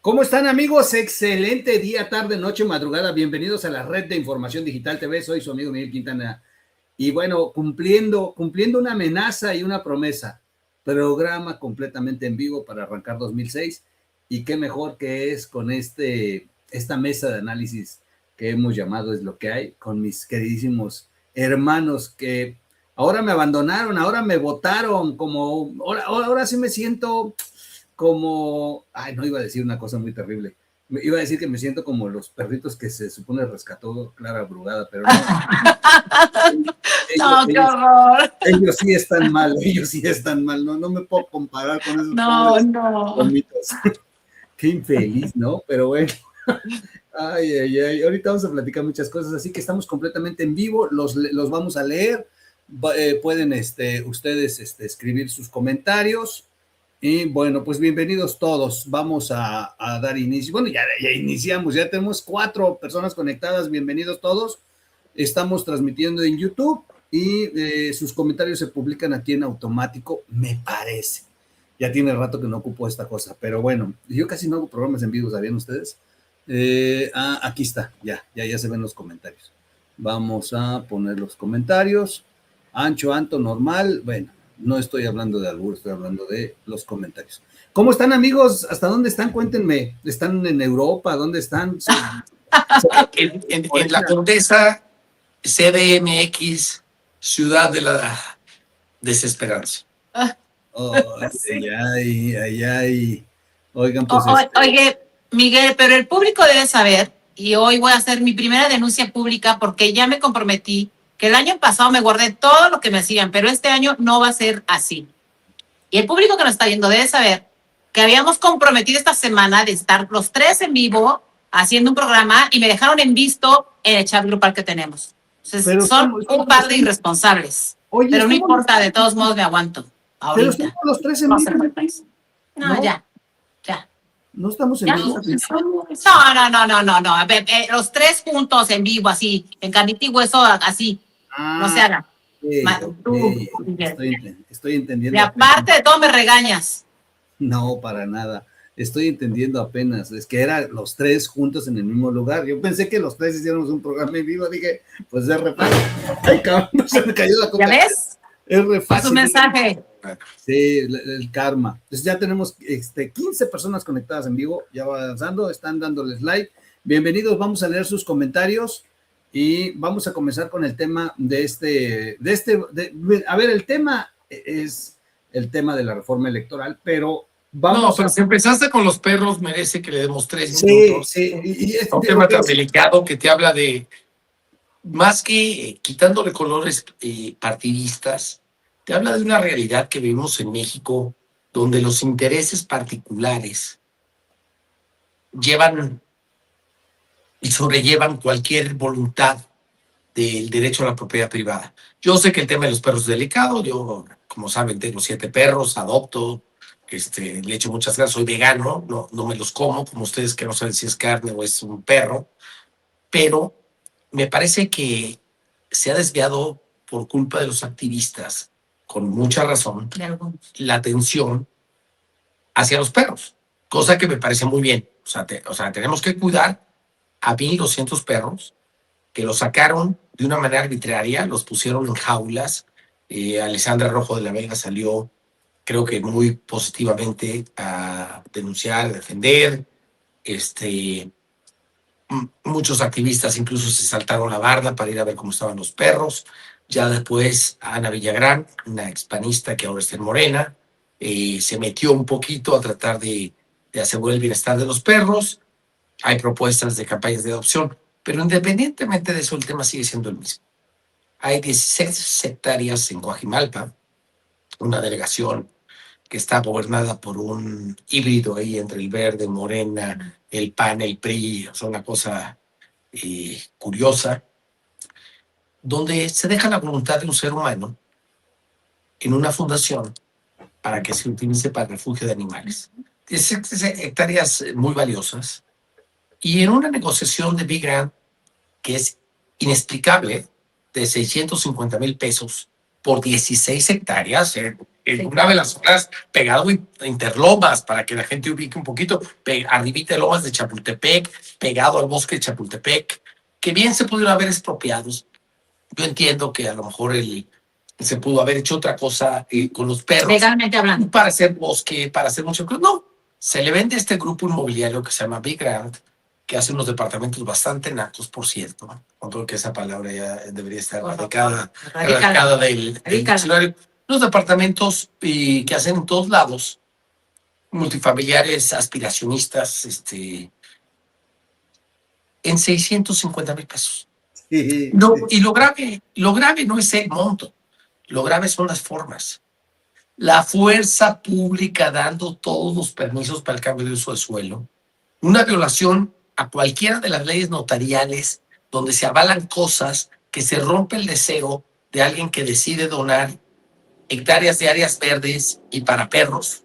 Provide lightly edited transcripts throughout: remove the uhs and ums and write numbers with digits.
¿Cómo están, amigos? Excelente día, tarde, noche, madrugada. Bienvenidos a la red de Información Digital TV. Soy su amigo Miguel Quintana. Y bueno, cumpliendo una amenaza y una promesa. Programa completamente en vivo para arrancar 2006. Y qué mejor que es con esta mesa de análisis que hemos llamado Es lo que hay, con mis queridísimos hermanos que ahora me abandonaron, ahora me votaron, ahora sí me siento como, ay, no iba a decir una cosa muy terrible, iba a decir que me siento como los perritos que se supone rescató Clara Brugada, pero no. No, qué horror. Ellos sí están mal, no me puedo comparar con esos bonitos. Qué infeliz, ¿no? Pero bueno, ay, ahorita vamos a platicar muchas cosas, así que estamos completamente en vivo, los vamos a leer, pueden ustedes escribir sus comentarios. Y bueno, pues bienvenidos todos. Vamos a dar inicio. Bueno, ya iniciamos, ya tenemos 4 personas conectadas. Bienvenidos todos. Estamos transmitiendo en YouTube y sus comentarios se publican aquí en automático, me parece. Ya tiene rato que no ocupo esta cosa, pero bueno, yo casi no hago programas en vivo, ¿sabían ustedes? Aquí está, ya se ven los comentarios. Vamos a poner los comentarios. Ancho, normal, bueno. No estoy hablando de albur, estoy hablando de los comentarios. ¿Cómo están, amigos? ¿Hasta dónde están? Cuéntenme. ¿Están en Europa? ¿Dónde están? En la Condesa, CDMX, Ciudad de la Desesperanza. Ay. Oigan, pues. Oye, Miguel, pero el público debe saber, y hoy voy a hacer mi primera denuncia pública porque ya me comprometí que el año pasado me guardé todo lo que me hacían, pero este año no va a ser así. Y el público que nos está viendo debe saber que habíamos comprometido esta semana de estar los 3 en vivo haciendo un programa y me dejaron en visto en el chat grupal que tenemos. Entonces, son un par de irresponsables. Oye, pero no importa, de todos modos me aguanto. Ahorita. Pero estamos los 3 en vivo. No, ya. No estamos en vivo. No. A ver, los 3 juntos en vivo, así, en carnita y hueso, así. No se haga. Estoy entendiendo. Y aparte de todo, me regañas. No, para nada. Estoy entendiendo apenas. Es que eran los 3 juntos en el mismo lugar. Yo pensé que los 3 hiciéramos un programa en vivo. Dije, pues es re fácil. Ay, cabrón, se me cayó la coca. ¿Ya ves? Es re fácil. Es un mensaje. Sí, el karma. Entonces ya tenemos 15 personas conectadas en vivo. Ya va avanzando, están dándoles like. Bienvenidos, vamos a leer sus comentarios. Y vamos a comenzar con el tema a ver, el tema es el tema de la reforma electoral, pero vamos. Si empezaste con los perros, merece que le demos 3 minutos. Sí. Es un tema tan delicado que te habla de, más que quitándole colores partidistas, te habla de una realidad que vivimos en México, donde los intereses particulares llevan y sobrellevan cualquier voluntad del derecho a la propiedad privada. Yo sé que el tema de los perros es delicado. Yo, como saben, tengo 7 perros, adopto, le echo muchas gracias, soy vegano, no me los como, como ustedes que no saben si es carne o es un perro, pero me parece que se ha desviado por culpa de los activistas, con mucha razón, la atención hacia los perros, cosa que me parece muy bien. O sea, tenemos que cuidar a 1,200 perros que los sacaron de una manera arbitraria, los pusieron en jaulas. Alessandra Rojo de la Vega salió, creo que muy positivamente, a denunciar, a defender. Muchos activistas incluso se saltaron la barda para ir a ver cómo estaban los perros. Ya después Ana Villagrán, una expanista que ahora está en Morena, se metió un poquito a tratar de asegurar el bienestar de los perros. Hay propuestas de campañas de adopción, pero independientemente de eso, el tema sigue siendo el mismo. Hay 16 hectáreas en Coajimalpa, una delegación que está gobernada por un híbrido ahí entre el Verde, Morena, el PAN, el PRI, o sea, una cosa curiosa, donde se deja la voluntad de un ser humano en una fundación para que se utilice para refugio de animales. 16 hectáreas muy valiosas, y en una negociación de Big Grant que es inexplicable, de 650,000 pesos por 16 hectáreas en una de las zonas pegado a Interlomas, para que la gente ubique un poquito, arribita de Lomas de Chapultepec, pegado al bosque de Chapultepec, que bien se pudieron haber expropiados. Yo entiendo que a lo mejor se pudo haber hecho otra cosa con los perros. Legalmente hablando. Para hacer bosque, para hacer mucho. No, se le vende a este grupo inmobiliario que se llama Big Grant, que hace unos departamentos bastante nacos, por cierto, ¿no? Con todo que esa palabra ya debería estar radicada del diccionario. Los departamentos que hacen en todos lados, multifamiliares, aspiracionistas, en 650,000 pesos. No, y lo grave no es el monto, lo grave son las formas. La fuerza pública dando todos los permisos para el cambio de uso de suelo, una violación a cualquiera de las leyes notariales donde se avalan cosas, que se rompe el deseo de alguien que decide donar hectáreas de áreas verdes y para perros.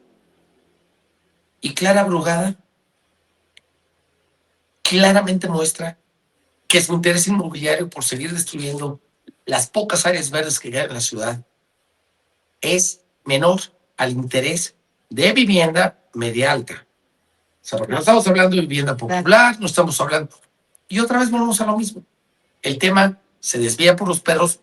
Y Clara Brugada claramente muestra que su interés inmobiliario por seguir destruyendo las pocas áreas verdes que hay en la ciudad es menor al interés de vivienda media alta. O sea, porque no estamos hablando de vivienda popular, no estamos hablando... Y otra vez volvemos a lo mismo. El tema se desvía por los perros.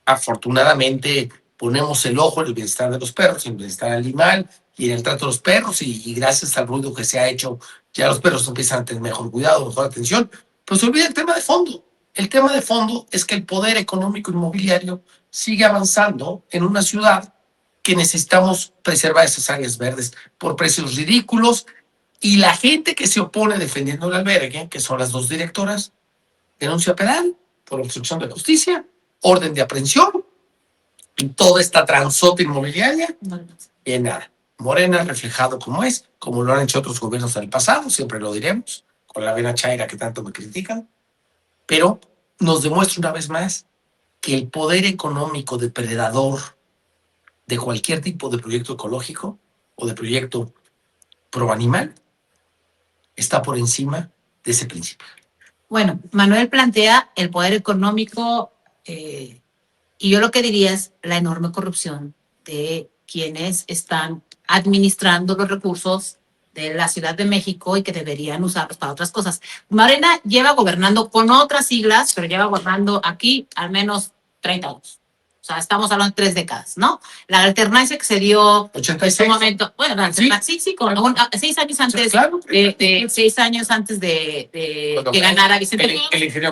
Afortunadamente ponemos el ojo en el bienestar de los perros, en el bienestar animal y en el trato de los perros, y gracias al ruido que se ha hecho, ya los perros empiezan a tener mejor cuidado, mejor atención. Pero se olvida el tema de fondo. El tema de fondo es que el poder económico inmobiliario sigue avanzando en una ciudad que necesitamos preservar esas áreas verdes por precios ridículos, y la gente que se opone defendiendo el albergue, que son las dos directoras, denuncia penal por obstrucción de justicia, orden de aprehensión y toda esta transota inmobiliaria. Y en nada. Morena reflejado como es, como lo han hecho otros gobiernos en el pasado, siempre lo diremos, con la vena chaira que tanto me critican, pero nos demuestra una vez más que el poder económico depredador de cualquier tipo de proyecto ecológico o de proyecto pro animal está por encima de ese principio. Bueno, Manuel plantea el poder económico y yo lo que diría es la enorme corrupción de quienes están administrando los recursos de la Ciudad de México y que deberían usarlos para otras cosas. Morena lleva gobernando con otras siglas, pero lleva gobernando aquí al menos 30 años. O sea, estamos hablando de 3 décadas, ¿no? La alternancia que se dio 86. en su momento, bueno, la alternancia, sí, con 6 años antes, claro. 6 años antes de que ganara Vicente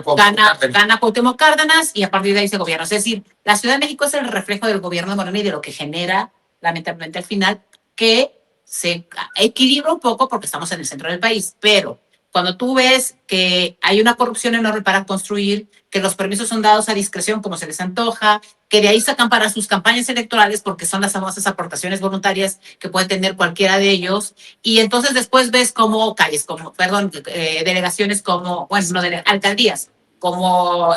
Fox, gana Cuauhtémoc Cárdenas y a partir de ahí se gobierna. Es decir, la Ciudad de México es el reflejo del gobierno de Morena y de lo que genera, lamentablemente al final, que se equilibra un poco porque estamos en el centro del país, pero cuando tú ves que hay una corrupción enorme para construir, que los permisos son dados a discreción como se les antoja, que de ahí sacan para sus campañas electorales porque son las famosas aportaciones voluntarias que puede tener cualquiera de ellos, y entonces después ves como calles, delegaciones como, alcaldías, como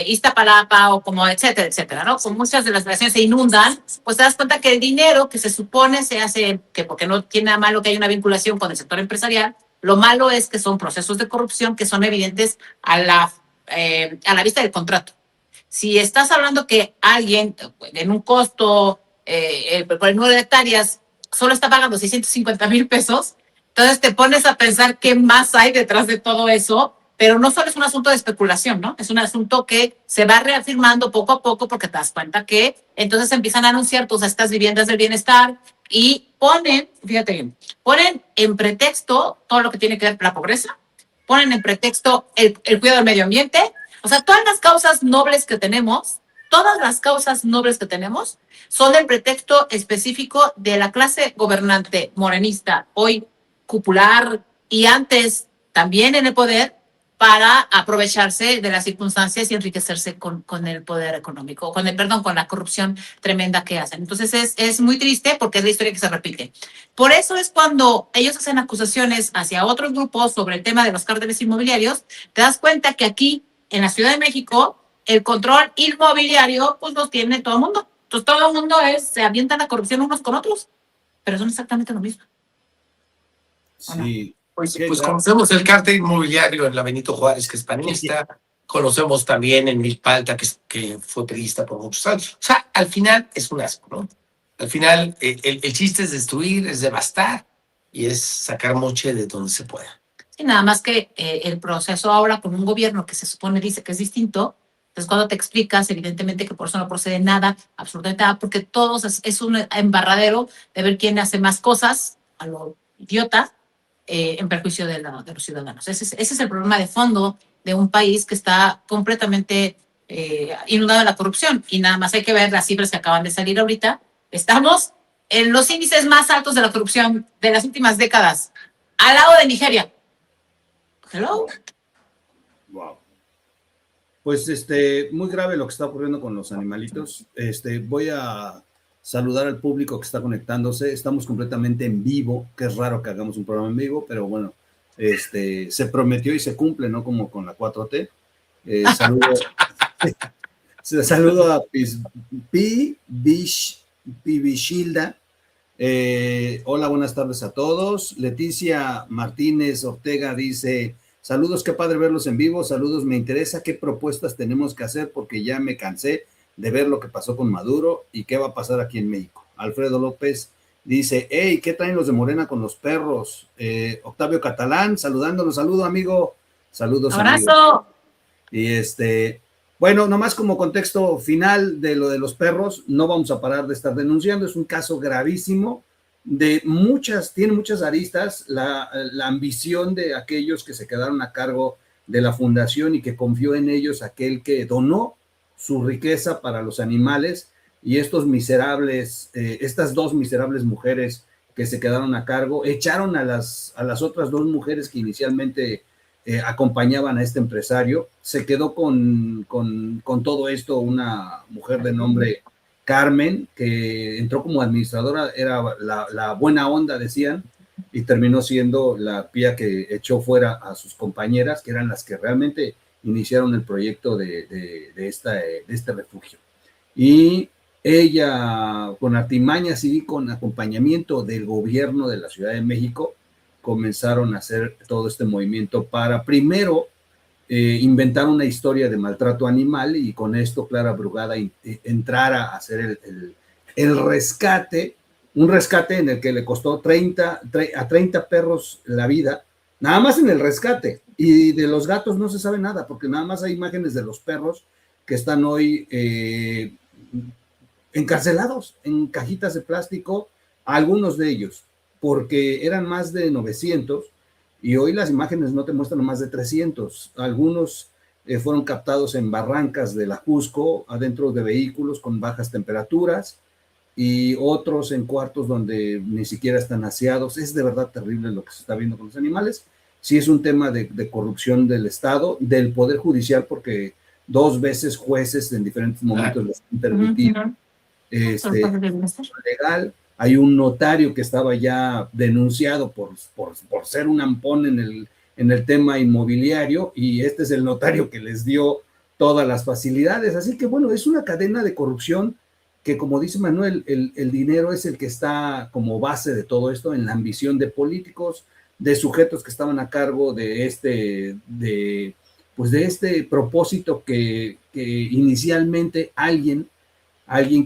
Iztapalapa o como etcétera, etcétera, ¿no? Con muchas de las delegaciones se inundan, pues te das cuenta que el dinero que se supone se hace, que porque no tiene nada malo que haya una vinculación con el sector empresarial, lo malo es que son procesos de corrupción que son evidentes a la vista del contrato. Si estás hablando que alguien en un costo por el número de hectáreas solo está pagando 650,000 pesos, entonces te pones a pensar qué más hay detrás de todo eso, pero no solo es un asunto de especulación, ¿no? Es un asunto que se va reafirmando poco a poco porque te das cuenta que entonces empiezan a anunciar todas estas viviendas del bienestar y ponen, fíjate bien, ponen en pretexto todo lo que tiene que ver con la pobreza, ponen en pretexto el cuidado del medio ambiente. O sea, todas las causas nobles que tenemos son el pretexto específico de la clase gobernante morenista, hoy popular y antes también en el poder, para aprovecharse de las circunstancias y enriquecerse con el poder económico, con la corrupción tremenda que hacen. Entonces es muy triste porque es la historia que se repite. Por eso es cuando ellos hacen acusaciones hacia otros grupos sobre el tema de los cárteles inmobiliarios, te das cuenta que aquí en la Ciudad de México el control inmobiliario pues los tiene todo el mundo. Entonces todo el mundo se avienta la corrupción unos con otros, pero son exactamente lo mismo. Sí. Pues conocemos el cártel inmobiliario en la Benito Juárez, que es panista, conocemos también en Milpalta, que fue periodista por muchos años. O sea, al final es un asco, ¿no? Al final el chiste es destruir, es devastar y es sacar moche de donde se pueda. Sí, nada más que el proceso ahora con un gobierno que se supone dice que es distinto, entonces cuando te explicas, evidentemente que por eso no procede nada, absolutamente nada, porque todos es un embarradero de ver quién hace más cosas a lo idiota en perjuicio de los ciudadanos. Ese es el problema de fondo de un país que está completamente inundado en la corrupción. Y nada más hay que ver las cifras que acaban de salir ahorita. Estamos en los índices más altos de la corrupción de las últimas décadas, al lado de Nigeria. Hello. Wow. Pues muy grave lo que está ocurriendo con los animalitos. Voy a saludar al público que está conectándose. Estamos completamente en vivo, que es raro que hagamos un programa en vivo, pero bueno, se prometió y se cumple, ¿no? Como con la 4T. Saludo a Pibishilda. Hola, buenas tardes a todos. Leticia Martínez Ortega dice: saludos, qué padre verlos en vivo. Saludos, me interesa qué propuestas tenemos que hacer porque ya me cansé de ver lo que pasó con Maduro y qué va a pasar aquí en México. Alfredo López dice: hey, ¿qué traen los de Morena con los perros? Octavio Catalán, saludándonos. Saludo, amigo. Saludos, abrazo. Amigo. Y bueno, nomás como contexto final de lo de los perros, no vamos a parar de estar denunciando, es un caso gravísimo, tiene muchas aristas, la ambición de aquellos que se quedaron a cargo de la fundación y que confió en ellos aquel que donó su riqueza para los animales, y estas dos miserables mujeres que se quedaron a cargo, echaron a las otras dos mujeres que inicialmente acompañaban a este empresario. Se quedó con todo esto una mujer de nombre Carmen, que entró como administradora, era la buena onda, decían, y terminó siendo la pía que echó fuera a sus compañeras, que eran las que realmente iniciaron el proyecto de este refugio. Y ella, con artimañas y con acompañamiento del gobierno de la Ciudad de México, comenzaron a hacer todo este movimiento para primero inventar una historia de maltrato animal, y con esto Clara Brugada entrara a hacer el rescate, un rescate en el que le costó a 30 perros la vida, nada más en el rescate, y de los gatos no se sabe nada, porque nada más hay imágenes de los perros que están hoy encarcelados en cajitas de plástico, algunos de ellos, porque eran más de 900, y hoy las imágenes no te muestran más de 300. Algunos fueron captados en barrancas de la Cusco, adentro de vehículos con bajas temperaturas, y otros en cuartos donde ni siquiera están aseados. Es de verdad terrible lo que se está viendo con los animales. Sí, es un tema de corrupción del Estado, del Poder Judicial, porque 2 veces jueces en diferentes momentos les han permitido legal. Hay un notario que estaba ya denunciado por ser un ampón en el tema inmobiliario, y este es el notario que les dio todas las facilidades. Así que bueno, es una cadena de corrupción que, como dice Manuel, el dinero es el que está como base de todo esto, en la ambición de políticos, de sujetos que estaban a cargo de este propósito que inicialmente alguien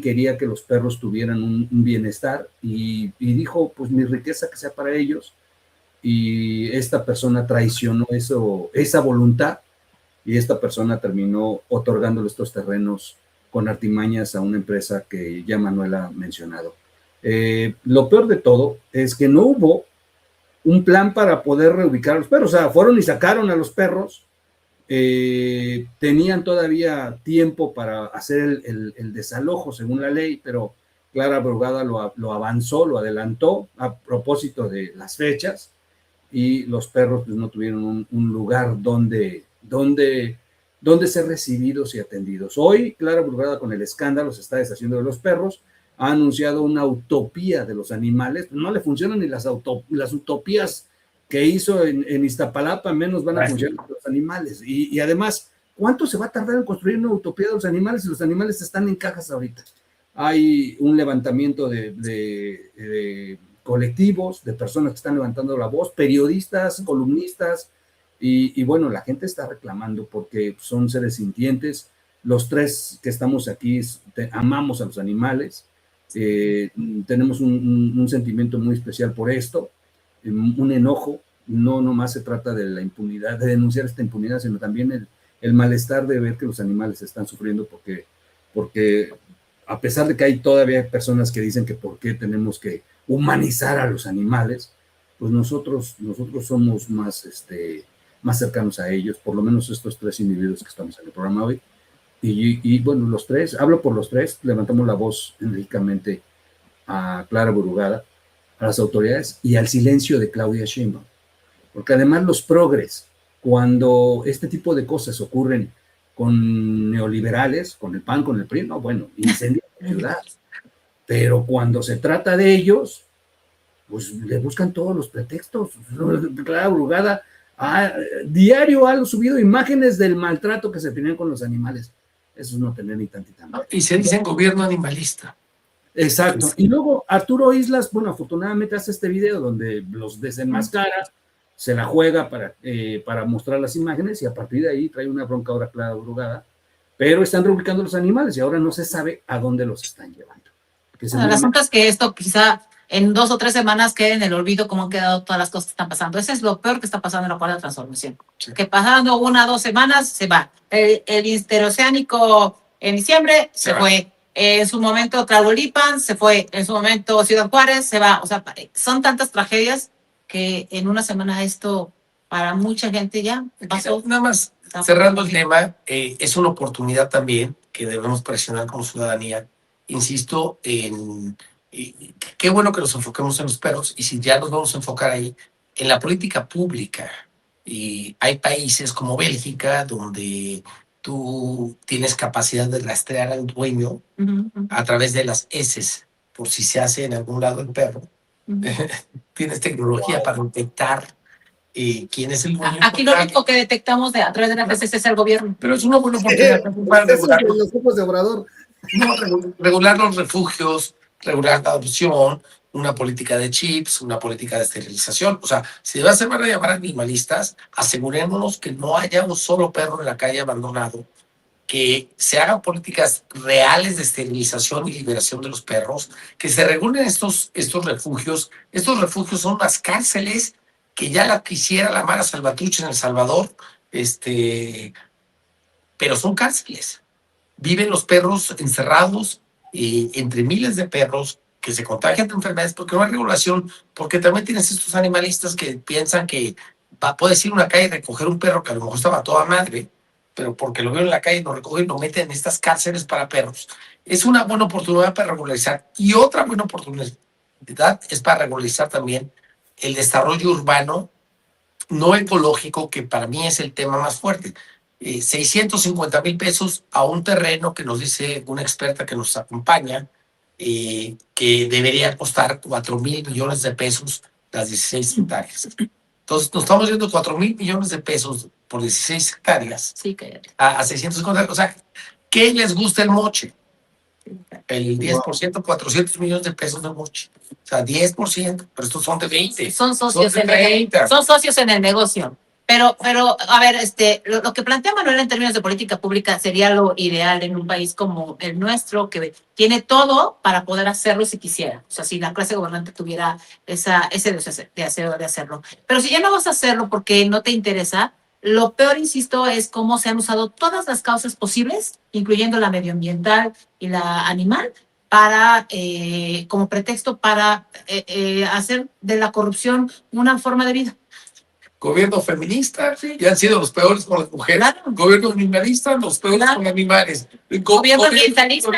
quería que los perros tuvieran un bienestar, y dijo, pues mi riqueza que sea para ellos, y esta persona traicionó esa voluntad, y esta persona terminó otorgándole estos terrenos con artimañas a una empresa que ya Manuel ha mencionado. Lo peor de todo es que no hubo un plan para poder reubicar a los perros. O sea, fueron y sacaron a los perros. Tenían todavía tiempo para hacer el desalojo según la ley, pero Clara Brugada lo avanzó, lo adelantó a propósito de las fechas, y los perros pues no tuvieron un lugar donde ser recibidos y atendidos. Hoy Clara Brugada, con el escándalo se está deshaciendo de los perros, ha anunciado una utopía de los animales. No le funcionan ni las utopías que hizo en Iztapalapa, menos van a funcionar los animales. Y además, ¿cuánto se va a tardar en construir una utopía de los animales si los animales están en cajas ahorita? Hay un levantamiento de colectivos, de personas que están levantando la voz, periodistas, columnistas, Y bueno, la gente está reclamando porque son seres sintientes. Los tres que estamos aquí amamos a los animales, tenemos un sentimiento muy especial por esto, un enojo. No nomás se trata de la impunidad, de denunciar esta impunidad, sino también el malestar de ver que los animales están sufriendo porque a pesar de que hay todavía personas que dicen que por qué tenemos que humanizar a los animales, pues nosotros somos más cercanos a ellos, por lo menos estos tres individuos que estamos en el programa hoy. Y bueno, los tres, hablo por los tres, levantamos la voz enérgicamente a Clara Burugada, a las autoridades y al silencio de Claudia Sheinbaum. Porque además los progres, cuando este tipo de cosas ocurren con neoliberales, con el PAN, con el PRI, no, bueno, incendian la ciudad. Pero cuando se trata de ellos, pues le buscan todos los pretextos. Clara Burugada diario ha subido imágenes del maltrato que se tenían con los animales. Eso es no tener ni tantita madre. Y se dicen gobierno animalista. Exacto. Y luego Arturo Islas, bueno, afortunadamente hace este video donde los desenmascara, se la juega para mostrar las imágenes y a partir de ahí trae una bronca ahora Clara Burugada, pero están reubicando los animales y ahora no se sabe a dónde los están llevando. El asunto es que esto quizá en 2 o 3 semanas quede en el olvido cómo han quedado todas las cosas que están pasando. Ese es lo peor que está pasando en la cuarta transformación. Sí. Que pasando 1 o 2 semanas se va. El interoceánico en diciembre se fue. En su momento Tlahuelipan se fue. En su momento Ciudad Juárez se va. O sea, son tantas tragedias que en 1 semana esto para mucha gente ya pasó. Nada más, cerrando el tema, es una oportunidad también que debemos presionar como ciudadanía. Insisto en... qué bueno que nos enfoquemos en los perros y si ya nos vamos a enfocar ahí en la política pública. Y hay países como Bélgica donde tú tienes capacidad de rastrear al dueño a través de las heces, por si se hace en algún lado el perro. Tienes tecnología para detectar quién es el dueño. Aquí lo único que detectamos a través de las heces es el gobierno. Pero es una buena oportunidad para regular los grupos de Obrador. No, regular los refugios, regular la adopción, una política de chips, una política de esterilización. O sea, si se van a llamar animalistas, asegurémonos que no haya un solo perro en la calle abandonado, que se hagan políticas reales de esterilización y liberación de los perros, que se regulen estos refugios. Estos refugios son unas cárceles que ya la quisiera la Mara Salvatrucha en El Salvador, pero son cárceles. Viven los perros encerrados entre miles de perros que se contagian de enfermedades porque no hay regulación, porque también tienes estos animalistas que piensan que puedes ir a una calle y recoger un perro que a lo mejor estaba toda madre, pero porque lo veo en la calle lo recogen y lo meten en estas cárceles para perros. Es una buena oportunidad para regularizar. Y otra buena oportunidad es para regularizar también el desarrollo urbano no ecológico, que para mí es el tema más fuerte. 650,000 pesos a un terreno que nos dice una experta que nos acompaña, que debería costar 4,000 millones de pesos las 16 hectáreas. Entonces, nos estamos yendo 4,000 millones de pesos por 16 hectáreas sí, a 650. O sea, ¿qué les gusta el moche? El 10%, 400 millones de pesos de moche. O sea, 10%, pero estos son de 20. Son socios, son socios en el negocio. Pero, a ver, lo que plantea Manuel en términos de política pública sería lo ideal en un país como el nuestro, que tiene todo para poder hacerlo si quisiera. O sea, si la clase gobernante tuviera ese deseo de hacerlo. Pero si ya no vas a hacerlo porque no te interesa, lo peor, insisto, es cómo se han usado todas las causas posibles, incluyendo la medioambiental y la animal, como pretexto para hacer de la corrupción una forma de vida. Gobierno feminista, y han sido los peores con las mujeres. Claro. Gobierno animalista, los peores con animales. Gobierno ambientalista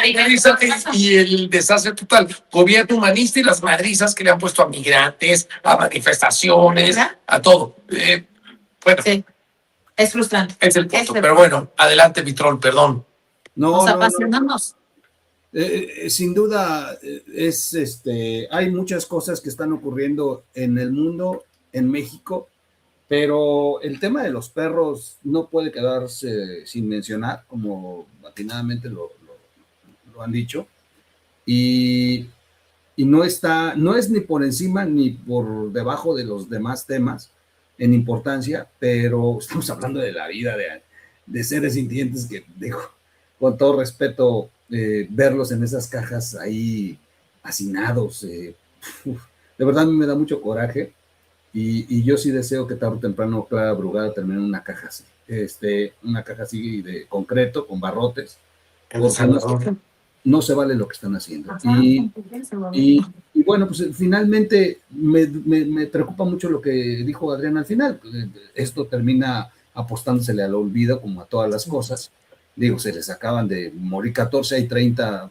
y el desastre total. Gobierno humanista y las madrizas que le han puesto a migrantes, a manifestaciones, a todo. Bueno. Sí. Es frustrante. Es el punto. Pero bueno, adelante, Vitrol, perdón. Nos apasionamos. Sin duda, hay muchas cosas que están ocurriendo en el mundo, en México, pero el tema de los perros no puede quedarse sin mencionar, como atinadamente lo han dicho, y no es ni por encima ni por debajo de los demás temas, en importancia, pero estamos hablando de la vida de seres sintientes que, digo, con todo respeto, verlos en esas cajas ahí hacinados, de verdad me da mucho coraje y yo sí deseo que tarde o temprano Clara Brugada termine en una caja así, una caja así de concreto, con barrotes, porque no se vale lo que están haciendo. Y bueno, pues finalmente me preocupa mucho lo que dijo Adrián al final. Esto termina apostándosele al olvido, como a todas las cosas. Digo, se les acaban de morir 14, hay 30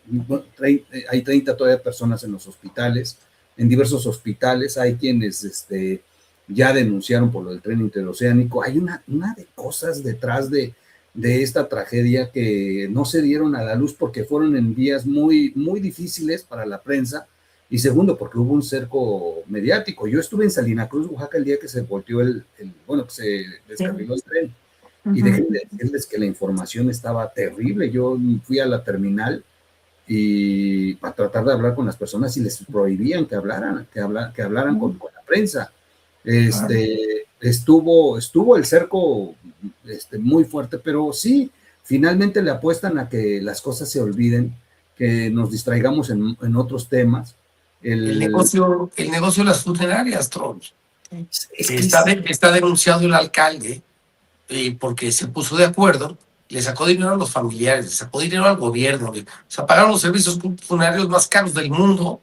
todavía personas en los hospitales, en diversos hospitales. Hay quienes ya denunciaron por lo del tren interoceánico. Hay una de cosas detrás de esta tragedia que no se dieron a la luz porque fueron en días muy, muy difíciles para la prensa, y segundo, porque hubo un cerco mediático. Yo estuve en Salina Cruz, Oaxaca, el día que se volteó que se descarriló el tren, y déjenme decirles que la información estaba terrible. Yo fui a la terminal y para tratar de hablar con las personas y les prohibían que hablaran con la prensa. Estuvo el cerco muy fuerte, pero sí, finalmente le apuestan a que las cosas se olviden, que nos distraigamos en otros temas. El negocio de las funerarias, trolls. Está denunciado el alcalde porque se puso de acuerdo, le sacó dinero a los familiares, le sacó dinero al gobierno, pagaron los servicios funerarios más caros del mundo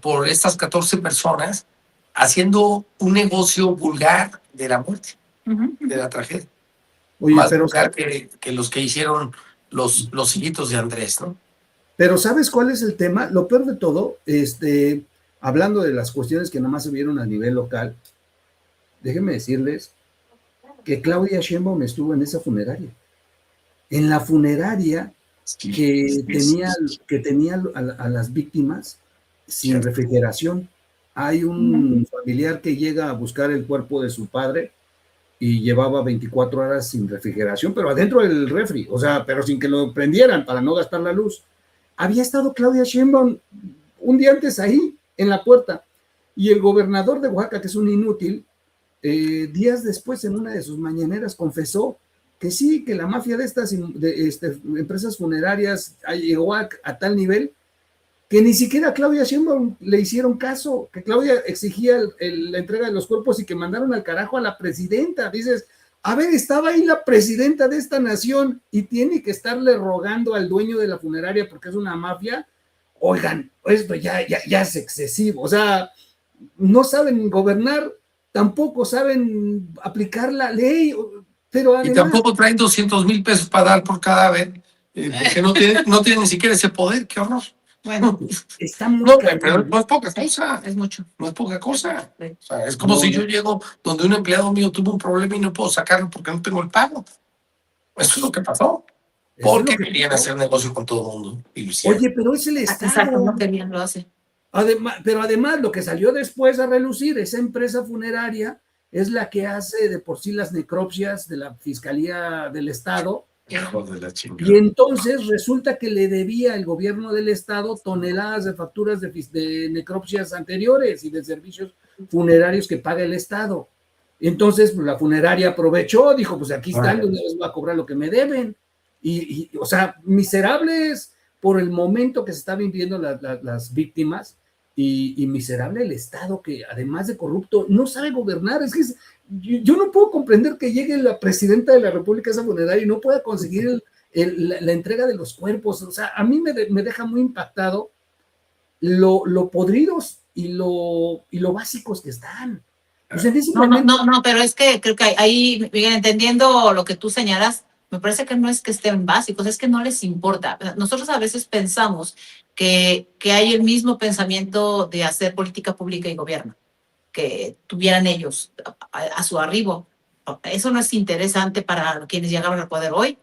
por estas 14 personas, haciendo un negocio vulgar de la muerte, de la tragedia. Oye, más vulgar que los que hicieron los hijitos de Andrés, ¿no? Pero ¿sabes cuál es el tema? Lo peor de todo, hablando de las cuestiones que nada más se vieron a nivel local, déjenme decirles que Claudia Sheinbaum estuvo en esa funeraria. En la funeraria que tenía a las víctimas sin refrigeración. Hay un familiar que llega a buscar el cuerpo de su padre y llevaba 24 horas sin refrigeración, pero adentro del refri, pero sin que lo prendieran para no gastar la luz. Había estado Claudia Sheinbaum un día antes ahí, en la puerta, y el gobernador de Oaxaca, que es un inútil, días después en una de sus mañaneras confesó que sí, que la mafia de estas empresas funerarias llegó a tal nivel que ni siquiera a Claudia Sheinbaum le hicieron caso, que Claudia exigía la entrega de los cuerpos y que mandaron al carajo a la presidenta. Dices, a ver, estaba ahí la presidenta de esta nación y tiene que estarle rogando al dueño de la funeraria porque es una mafia. Oigan, esto ya es excesivo. No saben gobernar, tampoco saben aplicar la ley, pero además... Y tampoco traen 200,000 pesos para dar por cadáver, porque no tienen ni siquiera ese poder. ¡Qué horror! Bueno, está muy pero no es poca cosa. Es mucho. No es poca cosa. Es como si yo llego donde un empleado mío tuvo un problema y no puedo sacarlo porque no tengo el pago. Eso es lo que pasó. Porque querían hacer negocio con todo el mundo. Oye, pero es el Estado. Exacto, no querían, lo hace. Pero además, lo que salió después a relucir, esa empresa funeraria es la que hace de por sí las necropsias de la Fiscalía del Estado. Hijo de la chingada. Y entonces resulta que le debía el gobierno del Estado toneladas de facturas de necropsias anteriores y de servicios funerarios que paga el Estado. Entonces, pues, la funeraria aprovechó, dijo, pues aquí están, yo les voy a cobrar lo que me deben. Miserables por el momento que se están viviendo las víctimas, y miserable el Estado, que además de corrupto no sabe gobernar. Es que yo no puedo comprender que llegue la presidenta de la República a esa funeraria y no pueda conseguir la entrega de los cuerpos. A mí me deja muy impactado lo podridos y lo básicos que están. No, pero es que creo que ahí, Miguel, entendiendo lo que tú señalas, me parece que no es que estén básicos, es que no les importa. Nosotros a veces pensamos que hay el mismo pensamiento de hacer política pública y gobierno que tuvieran ellos a su arribo. Eso no es interesante para quienes llegaron al poder hoy.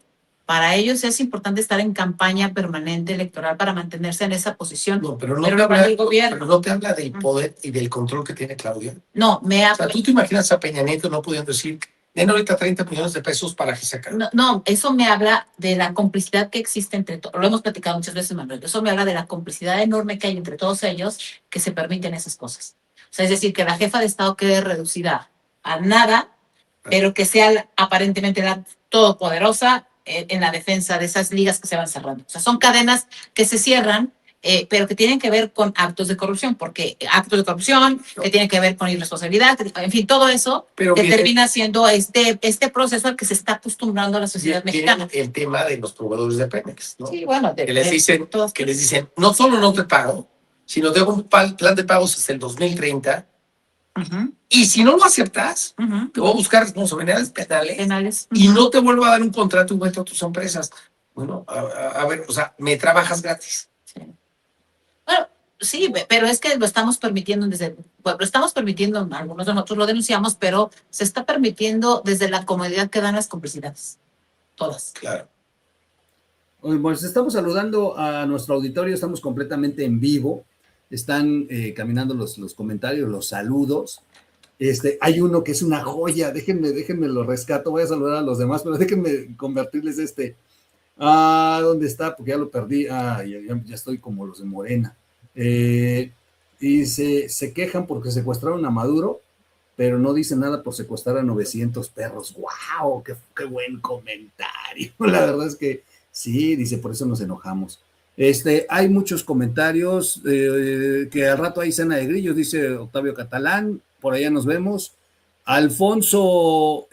Para ellos es importante estar en campaña permanente electoral para mantenerse en esa posición. No, pero no te habla del poder y del control que tiene Claudia. No, ¿tú te imaginas a Peña Nieto no pudiendo decir, den ahorita 30 millones de pesos para que se acabe? No, eso me habla de la complicidad que existe entre todos. Lo hemos platicado muchas veces, Manuel. Eso me habla de la complicidad enorme que hay entre todos ellos que se permiten esas cosas. Es decir, que la jefa de Estado quede reducida a nada, pero que sea aparentemente la todopoderosa en la defensa de esas ligas que se van cerrando. O sea, son cadenas que se cierran, pero que tienen que ver con actos de corrupción, porque actos de corrupción que tienen que ver con irresponsabilidad, en fin, todo eso pero que termina siendo este proceso al que se está acostumbrando a la sociedad mexicana. El tema de los proveedores de Pemex, ¿no? Sí, bueno, que les dicen, no solo no te pago, sino te hago un plan de pagos hasta el 2030. Y si no lo aceptas, te voy a buscar responsabilidades penales y no te vuelvo a dar un contrato igual a tus empresas. Bueno, a ver, o sea, me trabajas gratis. Sí. Bueno, sí, pero es que lo estamos permitiendo lo estamos permitiendo, algunos de nosotros lo denunciamos, pero se está permitiendo desde la comodidad que dan las complicidades. Todas. Claro. Bueno, estamos saludando a nuestro auditorio, estamos completamente en vivo. Están caminando los comentarios, los saludos. Hay uno que es una joya, déjenme lo rescato, voy a saludar a los demás, pero déjenme convertirles ¿dónde está? Porque ya lo perdí, ya estoy como los de Morena. Y se quejan porque secuestraron a Maduro, pero no dicen nada por secuestrar a 900 perros. ¡Wow! ¡Qué buen comentario! La verdad es que sí, dice, por eso nos enojamos. Hay muchos comentarios, que al rato hay cena de grillos, dice Octavio Catalán, por allá nos vemos. Alfonso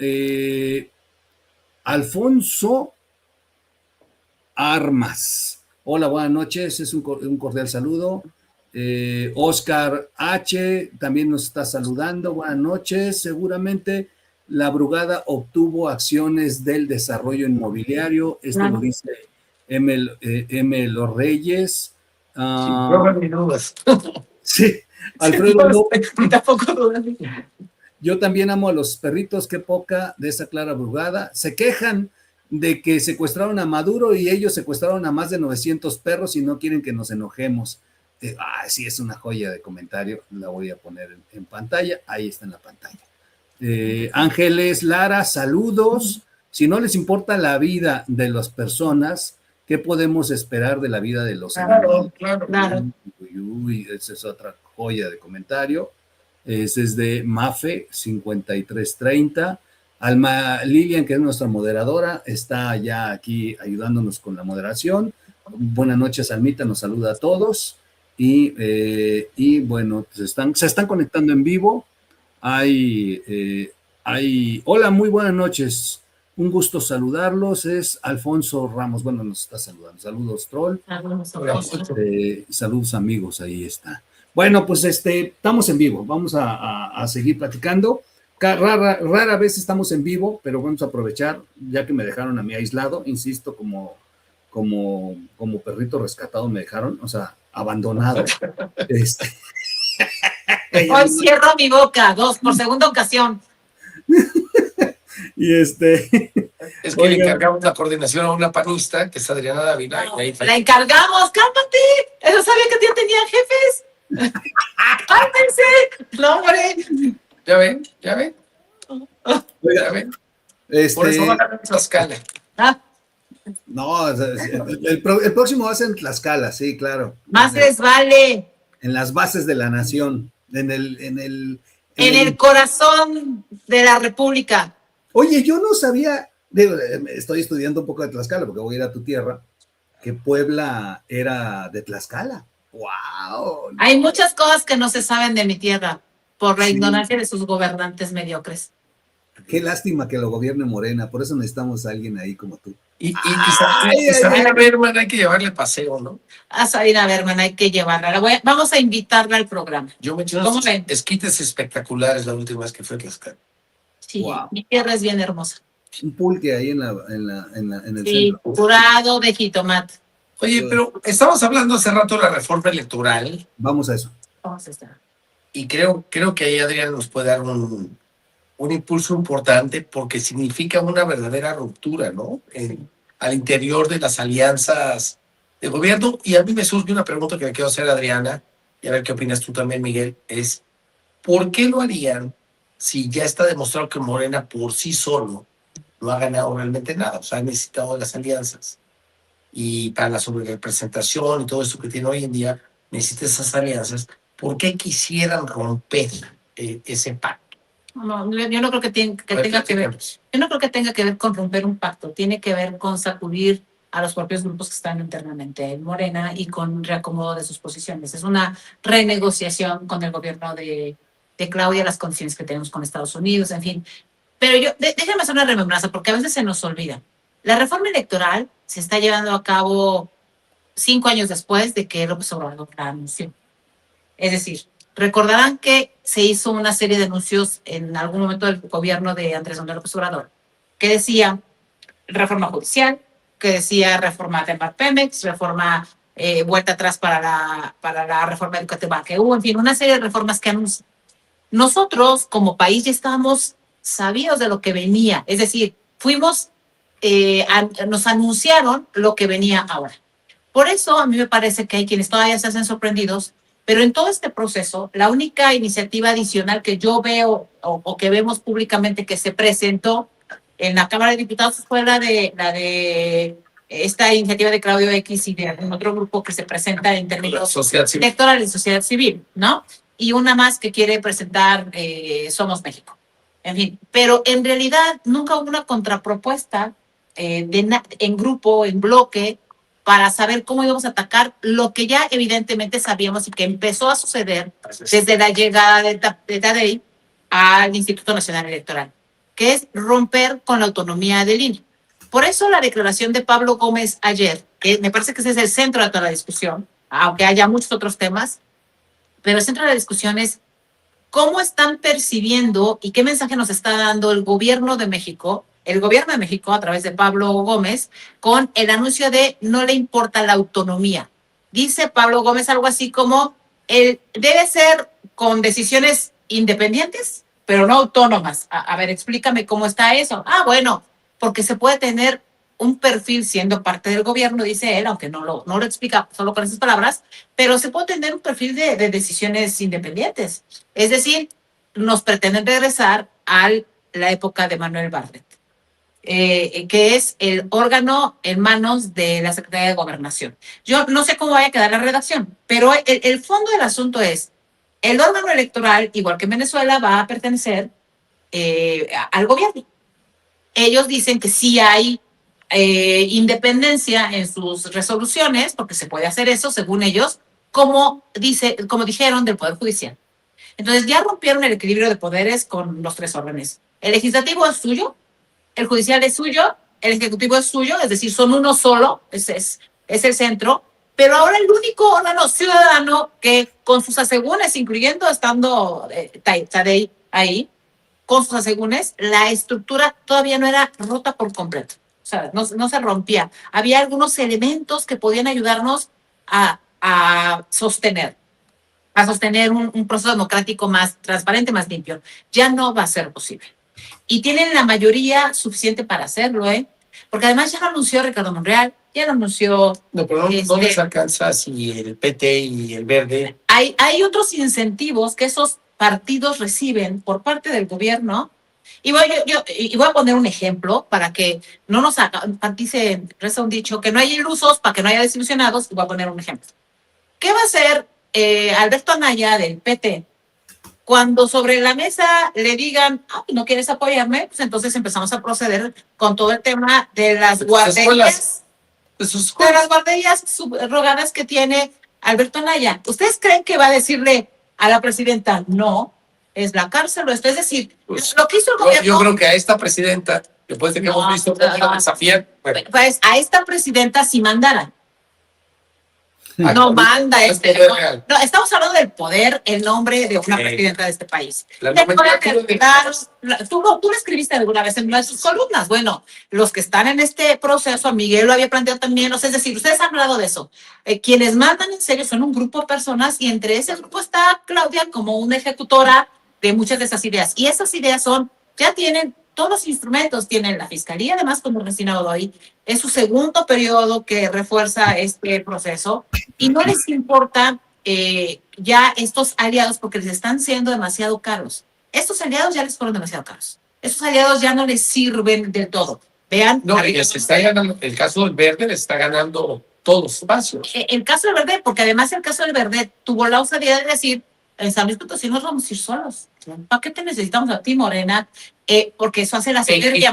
Armas. Hola, buenas noches, es un cordial saludo. Oscar H. también nos está saludando, buenas noches. Seguramente la Brugada obtuvo acciones del desarrollo inmobiliario, esto lo dice M. Los Reyes. No hay dudas. Sí, Alfredo López. Tampoco dudas. Yo también amo a los perritos, qué poca de esa Clara Brugada. Se quejan de que secuestraron a Maduro y ellos secuestraron a más de 900 perros y no quieren que nos enojemos. Sí, es una joya de comentario, la voy a poner en pantalla, ahí está en la pantalla. Ángeles Lara, saludos. Si no les importa la vida de las personas, ¿qué podemos esperar de la vida de los animales? Claro. Uy, esa es otra joya de comentario. Ese es de Mafe 5330. Alma Lilian, que es nuestra moderadora, está ya aquí ayudándonos con la moderación. Buenas noches, Almita, nos saluda a todos. Y bueno, se están conectando en vivo. Hola, muy buenas noches. Un gusto saludarlos. Es Alfonso Ramos. Bueno, nos está saludando. Saludos, Troll. Saludos, amigos. Ahí está. Bueno, pues estamos en vivo. Vamos a seguir platicando. Rara vez estamos en vivo, pero vamos a aprovechar, ya que me dejaron a mí aislado, insisto, como perrito rescatado me dejaron, o sea, abandonado. Hoy cierro mi boca, por segunda ocasión. Y es que le encargamos la coordinación a una panista, que es Adriana Dávila. No, la encargamos, cálmate. Eso sabía que ya tenían jefes. ¡Cálmense! ¡No, hombre! ¿Ya ven? ¿Ya ven? Por eso van a Tlaxcala. No, el próximo va a ser en Tlaxcala, sí, claro. Más les vale. En las bases de la nación, en el corazón de la República. Oye, yo no sabía, estoy estudiando un poco de Tlaxcala porque voy a ir a tu tierra, que Puebla era de Tlaxcala. ¡Wow! Hay muchas cosas que no se saben de mi tierra por la ignorancia de sus gobernantes mediocres. Qué lástima que lo gobierne Morena, por eso necesitamos a alguien ahí como tú. Y Sabina Berman hay que llevarle paseo, ¿no? A Sabina Berman hay que llevarla. Vamos a invitarla al programa. Yo me eché unos esquites espectaculares la última vez que fui a Tlaxcala. Sí, wow. Mi tierra es bien hermosa. Un pulque ahí en el centro. Curado de jitomate. Oye, pero estamos hablando hace rato de la reforma electoral. Vamos a eso. Vamos a estar. Y creo que ahí Adrián nos puede dar un impulso importante porque significa una verdadera ruptura, ¿no? Al interior de las alianzas de gobierno. Y a mí me surge una pregunta que le quiero hacer a Adriana, y a ver qué opinas tú también, Miguel, es ¿por qué lo harían si ya está demostrado que Morena por sí solo no ha ganado realmente nada? O sea, ha necesitado las alianzas. Y para la sobrerepresentación y todo eso que tiene hoy en día, necesita esas alianzas. ¿Por qué quisieran romper ese pacto? No, yo no creo que, tenga que ver. Yo no creo que tenga que ver con romper un pacto. Tiene que ver con sacudir a los propios grupos que están internamente en Morena y con reacomodo de sus posiciones. Es una renegociación con el gobierno de Claudia, las condiciones que tenemos con Estados Unidos, en fin. Pero déjame hacer una remembranza, porque a veces se nos olvida. La reforma electoral se está llevando a cabo 5 años después de que López Obrador la anunció. Es decir, recordarán que se hizo una serie de anuncios en algún momento del gobierno de Andrés Manuel López Obrador, que decía reforma judicial, que decía reforma de Pemex, reforma, vuelta atrás para la reforma educativa que hubo, en fin, una serie de reformas que anuncian. Nosotros, como país, ya estábamos sabidos de lo que venía, es decir, nos anunciaron lo que venía ahora. Por eso a mí me parece que hay quienes todavía se hacen sorprendidos, pero en todo este proceso, la única iniciativa adicional que yo veo o que vemos públicamente que se presentó en la Cámara de Diputados fue la de esta iniciativa de Claudio X y de algún otro grupo que se presenta en términos electorales, sociedad civil, ¿no? Y una más que quiere presentar Somos México. En fin, pero en realidad nunca hubo una contrapropuesta en grupo, en bloque, para saber cómo íbamos a atacar lo que ya evidentemente sabíamos y que empezó a suceder desde la llegada de Tadei al Instituto Nacional Electoral, que es romper con la autonomía del INE. Por eso la declaración de Pablo Gómez ayer, que me parece que ese es el centro de toda la discusión, aunque haya muchos otros temas, pero el centro de la discusión es cómo están percibiendo y qué mensaje nos está dando el gobierno de México a través de Pablo Gómez, con el anuncio de no le importa la autonomía. Dice Pablo Gómez algo así como, debe ser con decisiones independientes, pero no autónomas. A ver, explícame cómo está eso. Bueno, porque se puede tener un perfil siendo parte del gobierno, dice él, aunque no lo explica solo con esas palabras, pero se puede tener un perfil de decisiones independientes. Es decir, nos pretenden regresar a la época de Manuel Bartlett, que es el órgano en manos de la Secretaría de Gobernación. Yo no sé cómo vaya a quedar la redacción, pero el fondo del asunto es, el órgano electoral, igual que en Venezuela, va a pertenecer al gobierno. Ellos dicen que sí hay independencia en sus resoluciones, porque se puede hacer eso, según ellos, como dijeron del Poder Judicial. Entonces ya rompieron el equilibrio de poderes con los 3 órdenes. El legislativo es suyo, el judicial es suyo, el ejecutivo es suyo, es decir, son uno solo, es el centro, pero ahora el único órgano ciudadano que con sus asegúnes, incluyendo estando Tadei ahí, con sus asegúnes, la estructura todavía no era rota por completo. O sea, no se rompía. Había algunos elementos que podían ayudarnos a sostener un proceso democrático más transparente, más limpio. Ya no va a ser posible. Y tienen la mayoría suficiente para hacerlo, porque además ya lo anunció Ricardo Monreal, ya lo anunció... No, pero no les alcanza si el PT y el Verde... Hay otros incentivos que esos partidos reciben por parte del gobierno. Y voy a poner un ejemplo para que no nos resta un dicho, que no hay ilusos para que no haya desilusionados, y voy a poner un ejemplo. ¿Qué va a hacer Alberto Anaya del PT cuando sobre la mesa le digan, ¿no quieres apoyarme? Pues entonces empezamos a proceder con todo el tema de las guarderías, subrogadas que tiene Alberto Anaya. ¿Ustedes creen que va a decirle a la presidenta, no, es la cárcel o esto? Es decir, pues, lo que hizo el gobierno... Yo creo que a esta presidenta, después de que hemos visto cómo la desafían... Bueno. Pues a esta presidenta sí mandaran. No manda no, estamos hablando del poder, el nombre de una presidenta de este país. Tú lo escribiste alguna vez en una de sus columnas. Bueno, los que están en este proceso, Miguel lo había planteado también, es decir, ustedes han hablado de eso. Quienes mandan en serio son un grupo de personas y entre ese grupo está Claudia como una ejecutora de muchas de esas ideas. Y esas ideas ya tienen todos los instrumentos, tienen la Fiscalía, además, como Ernestina Godoy, es su segundo periodo que refuerza este proceso, y no les importa ya estos aliados porque les están siendo demasiado caros. Estos aliados ya les fueron demasiado caros. Estos aliados ya no les sirven del todo. Vean. No, se está ganando, el caso del Verde le está ganando todos los espacios. El caso del Verde, porque además el caso del Verde tuvo la osadía de decir En San Luis Potosí nos vamos a ir solos. ¿Para qué te necesitamos a ti, Morena? Porque eso hace la sinergia.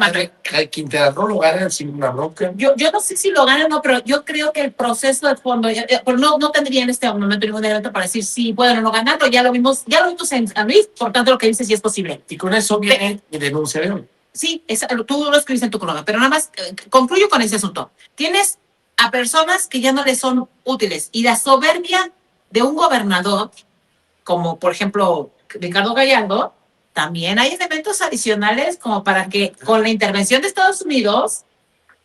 Quintana Roo lo ganan sin una bronca. Yo no sé si lo ganan o no, pero yo creo que el proceso de fondo, pero no tendría en este momento ningún elemento para decir si pueden o no ganarlo. Ya lo vimos en San Luis, por tanto lo que dices sí es posible. Y con eso viene mi denuncia de hoy. Sí, tú lo escribiste en tu columna, pero nada más concluyo con ese asunto. Tienes a personas que ya no les son útiles y la soberbia de un gobernador, como por ejemplo Ricardo Gallardo, también hay elementos adicionales como para que con la intervención de Estados Unidos,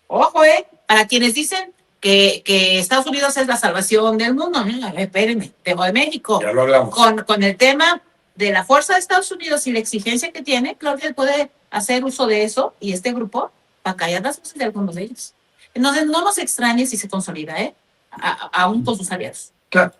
ojo, para quienes dicen que Estados Unidos es la salvación del mundo, espérenme, tema de México. Ya lo hablamos. Con el tema de la fuerza de Estados Unidos y la exigencia que tiene, Claudia puede hacer uso de eso y este grupo para callar las voces de algunos de ellos. Entonces, no nos extrañe si se consolida, aún con sus aliados. Claro.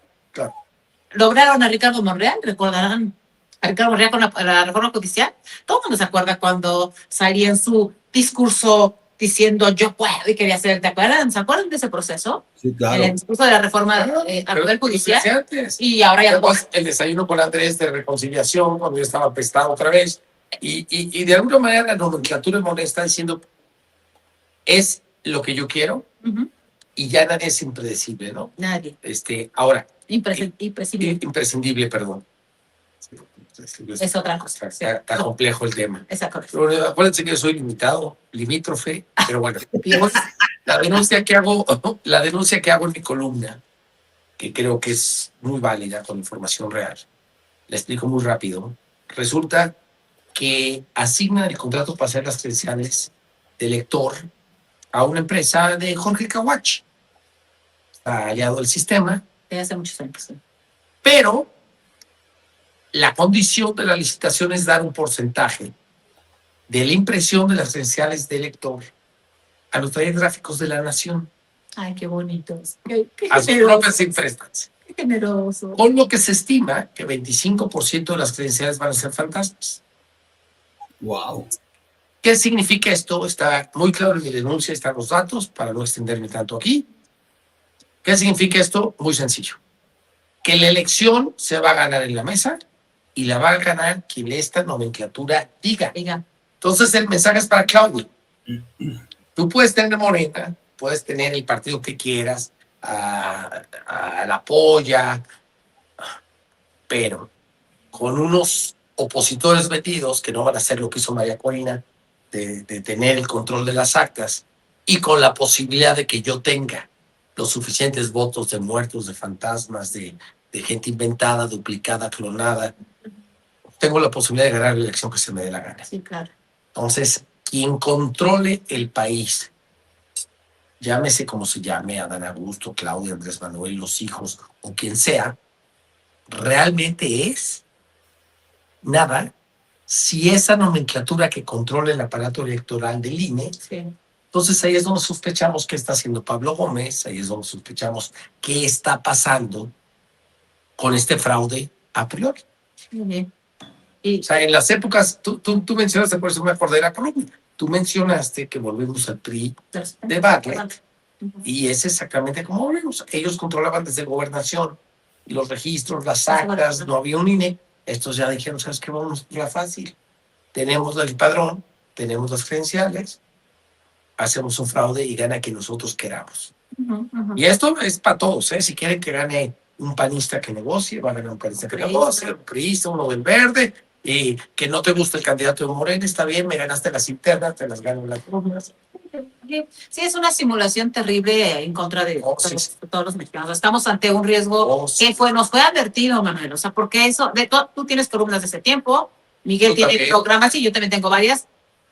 Lograron a Ricardo Monreal, recordarán a Ricardo Monreal con la reforma judicial. Todo el mundo se acuerda cuando salía en su discurso diciendo yo puedo y quería hacer, ¿te acuerdan? ¿Se acuerdan de ese proceso? Sí, claro. El discurso de la reforma al Poder Judicial. Y ahora ya el desayuno con Andrés de reconciliación, cuando yo estaba apestado otra vez. Y de alguna manera la nomenclatura Morena está diciendo es lo que yo quiero. Y ya nadie es impredecible, ¿no? Nadie. Ahora. Imprescindible. Perdón. Es otra cosa. Está complejo el tema. Exacto. Acuérdense que yo soy limitado, limítrofe, pero bueno. La denuncia que hago en mi columna, que creo que es muy válida con información real, la explico muy rápido. Resulta que asignan el contrato para hacer las credenciales de lector a una empresa de Jorge Caguach. Está aliado al sistema. De hace muchos años. Pero la condición de la licitación es dar un porcentaje de la impresión de las credenciales de lector a los talleres gráficos de la Nación. Ay, qué bonitos. Qué a sus propias empresas. Qué generoso. Con lo que se estima que 25% de las credenciales van a ser fantasmas. Wow. ¿Qué significa esto? Está muy claro en mi denuncia, están los datos, para no extenderme tanto aquí. ¿Qué significa esto? Muy sencillo. Que la elección se va a ganar en la mesa y la va a ganar quien esta nomenclatura diga. Entonces el mensaje es para Claudia. Tú puedes tener Morena, puedes tener el partido que quieras, a la Polla, pero con unos opositores metidos que no van a hacer lo que hizo María Corina, de tener el control de las actas, y con la posibilidad de que yo tenga los suficientes votos de muertos, de fantasmas, de gente inventada, duplicada, clonada, tengo la posibilidad de ganar la elección que se me dé la gana. Sí, claro. Entonces, quien controle el país, llámese como se llame, Adán Augusto, Claudia, Andrés Manuel, los hijos, o quien sea, realmente es nada si esa nomenclatura que controla el aparato electoral del INE. Sí. Entonces ahí es donde sospechamos qué está haciendo Pablo Gómez, ahí es donde sospechamos qué está pasando con este fraude a priori. Sí. O sea, en las épocas, tú mencionaste, por eso me acordé de la columna, tú mencionaste que volvemos al PRI de Bartlett, y es exactamente como volvemos. Ellos controlaban desde gobernación, y los registros, las actas, no había un INE. Estos ya dijeron, ¿sabes qué? Vamos por la fácil. Tenemos el padrón, tenemos las credenciales, hacemos un fraude y gana quien nosotros queramos. Y esto es para todos, ¿eh? Si quieren que gane un panista que negocie, va a ganar un panista que negocie, un priista, uno del verde, y que no te guste el candidato de Morena, está bien, me ganaste las internas, te las gano en las urnas. Sí, es una simulación terrible en contra de todos los mexicanos. Estamos ante un riesgo que nos fue advertido, Manuel. O sea, porque eso, tú tienes columnas de ese tiempo, Miguel tiene programas, y yo también tengo varias.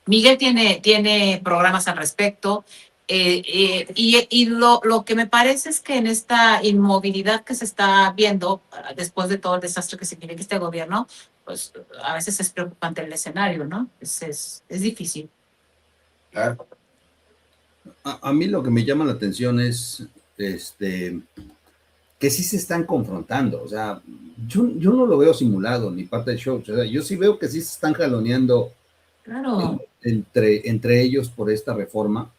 Miguel tiene programas al respecto. Y lo que me parece es que en esta inmovilidad que se está viendo después de todo el desastre que significa este gobierno, pues a veces es preocupante el escenario, ¿no? Es difícil. Claro. A mí lo que me llama la atención es que sí se están confrontando. O sea, yo no lo veo simulado ni parte del show. O sea, yo sí veo que sí se están jaloneando, claro, entre ellos por esta reforma.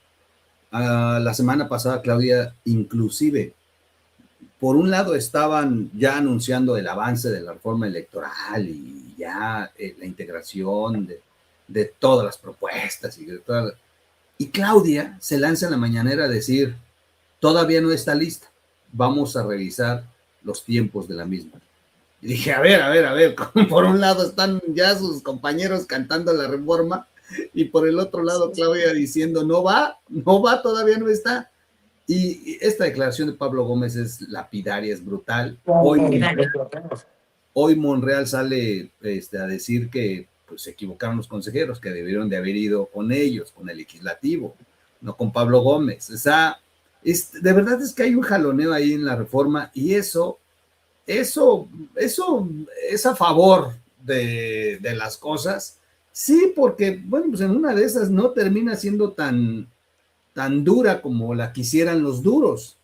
La semana pasada, Claudia, inclusive por un lado estaban ya anunciando el avance de la reforma electoral y ya la integración de todas las propuestas y Claudia se lanza en la mañanera a decir, todavía no está lista, vamos a revisar los tiempos de la misma. Y dije, a ver, por un lado están ya sus compañeros cantando la reforma y por el otro lado Claudia diciendo, no va, todavía no está. Y esta declaración de Pablo Gómez es lapidaria, es brutal. Hoy Monreal sale a decir que pues, se equivocaron los consejeros, que debieron de haber ido con ellos, con el legislativo, no con Pablo Gómez. O sea, de verdad es que hay un jaloneo ahí en la reforma y eso es a favor de las cosas. Sí, porque, bueno, pues en una de esas no termina siendo tan dura como la quisieran los duros.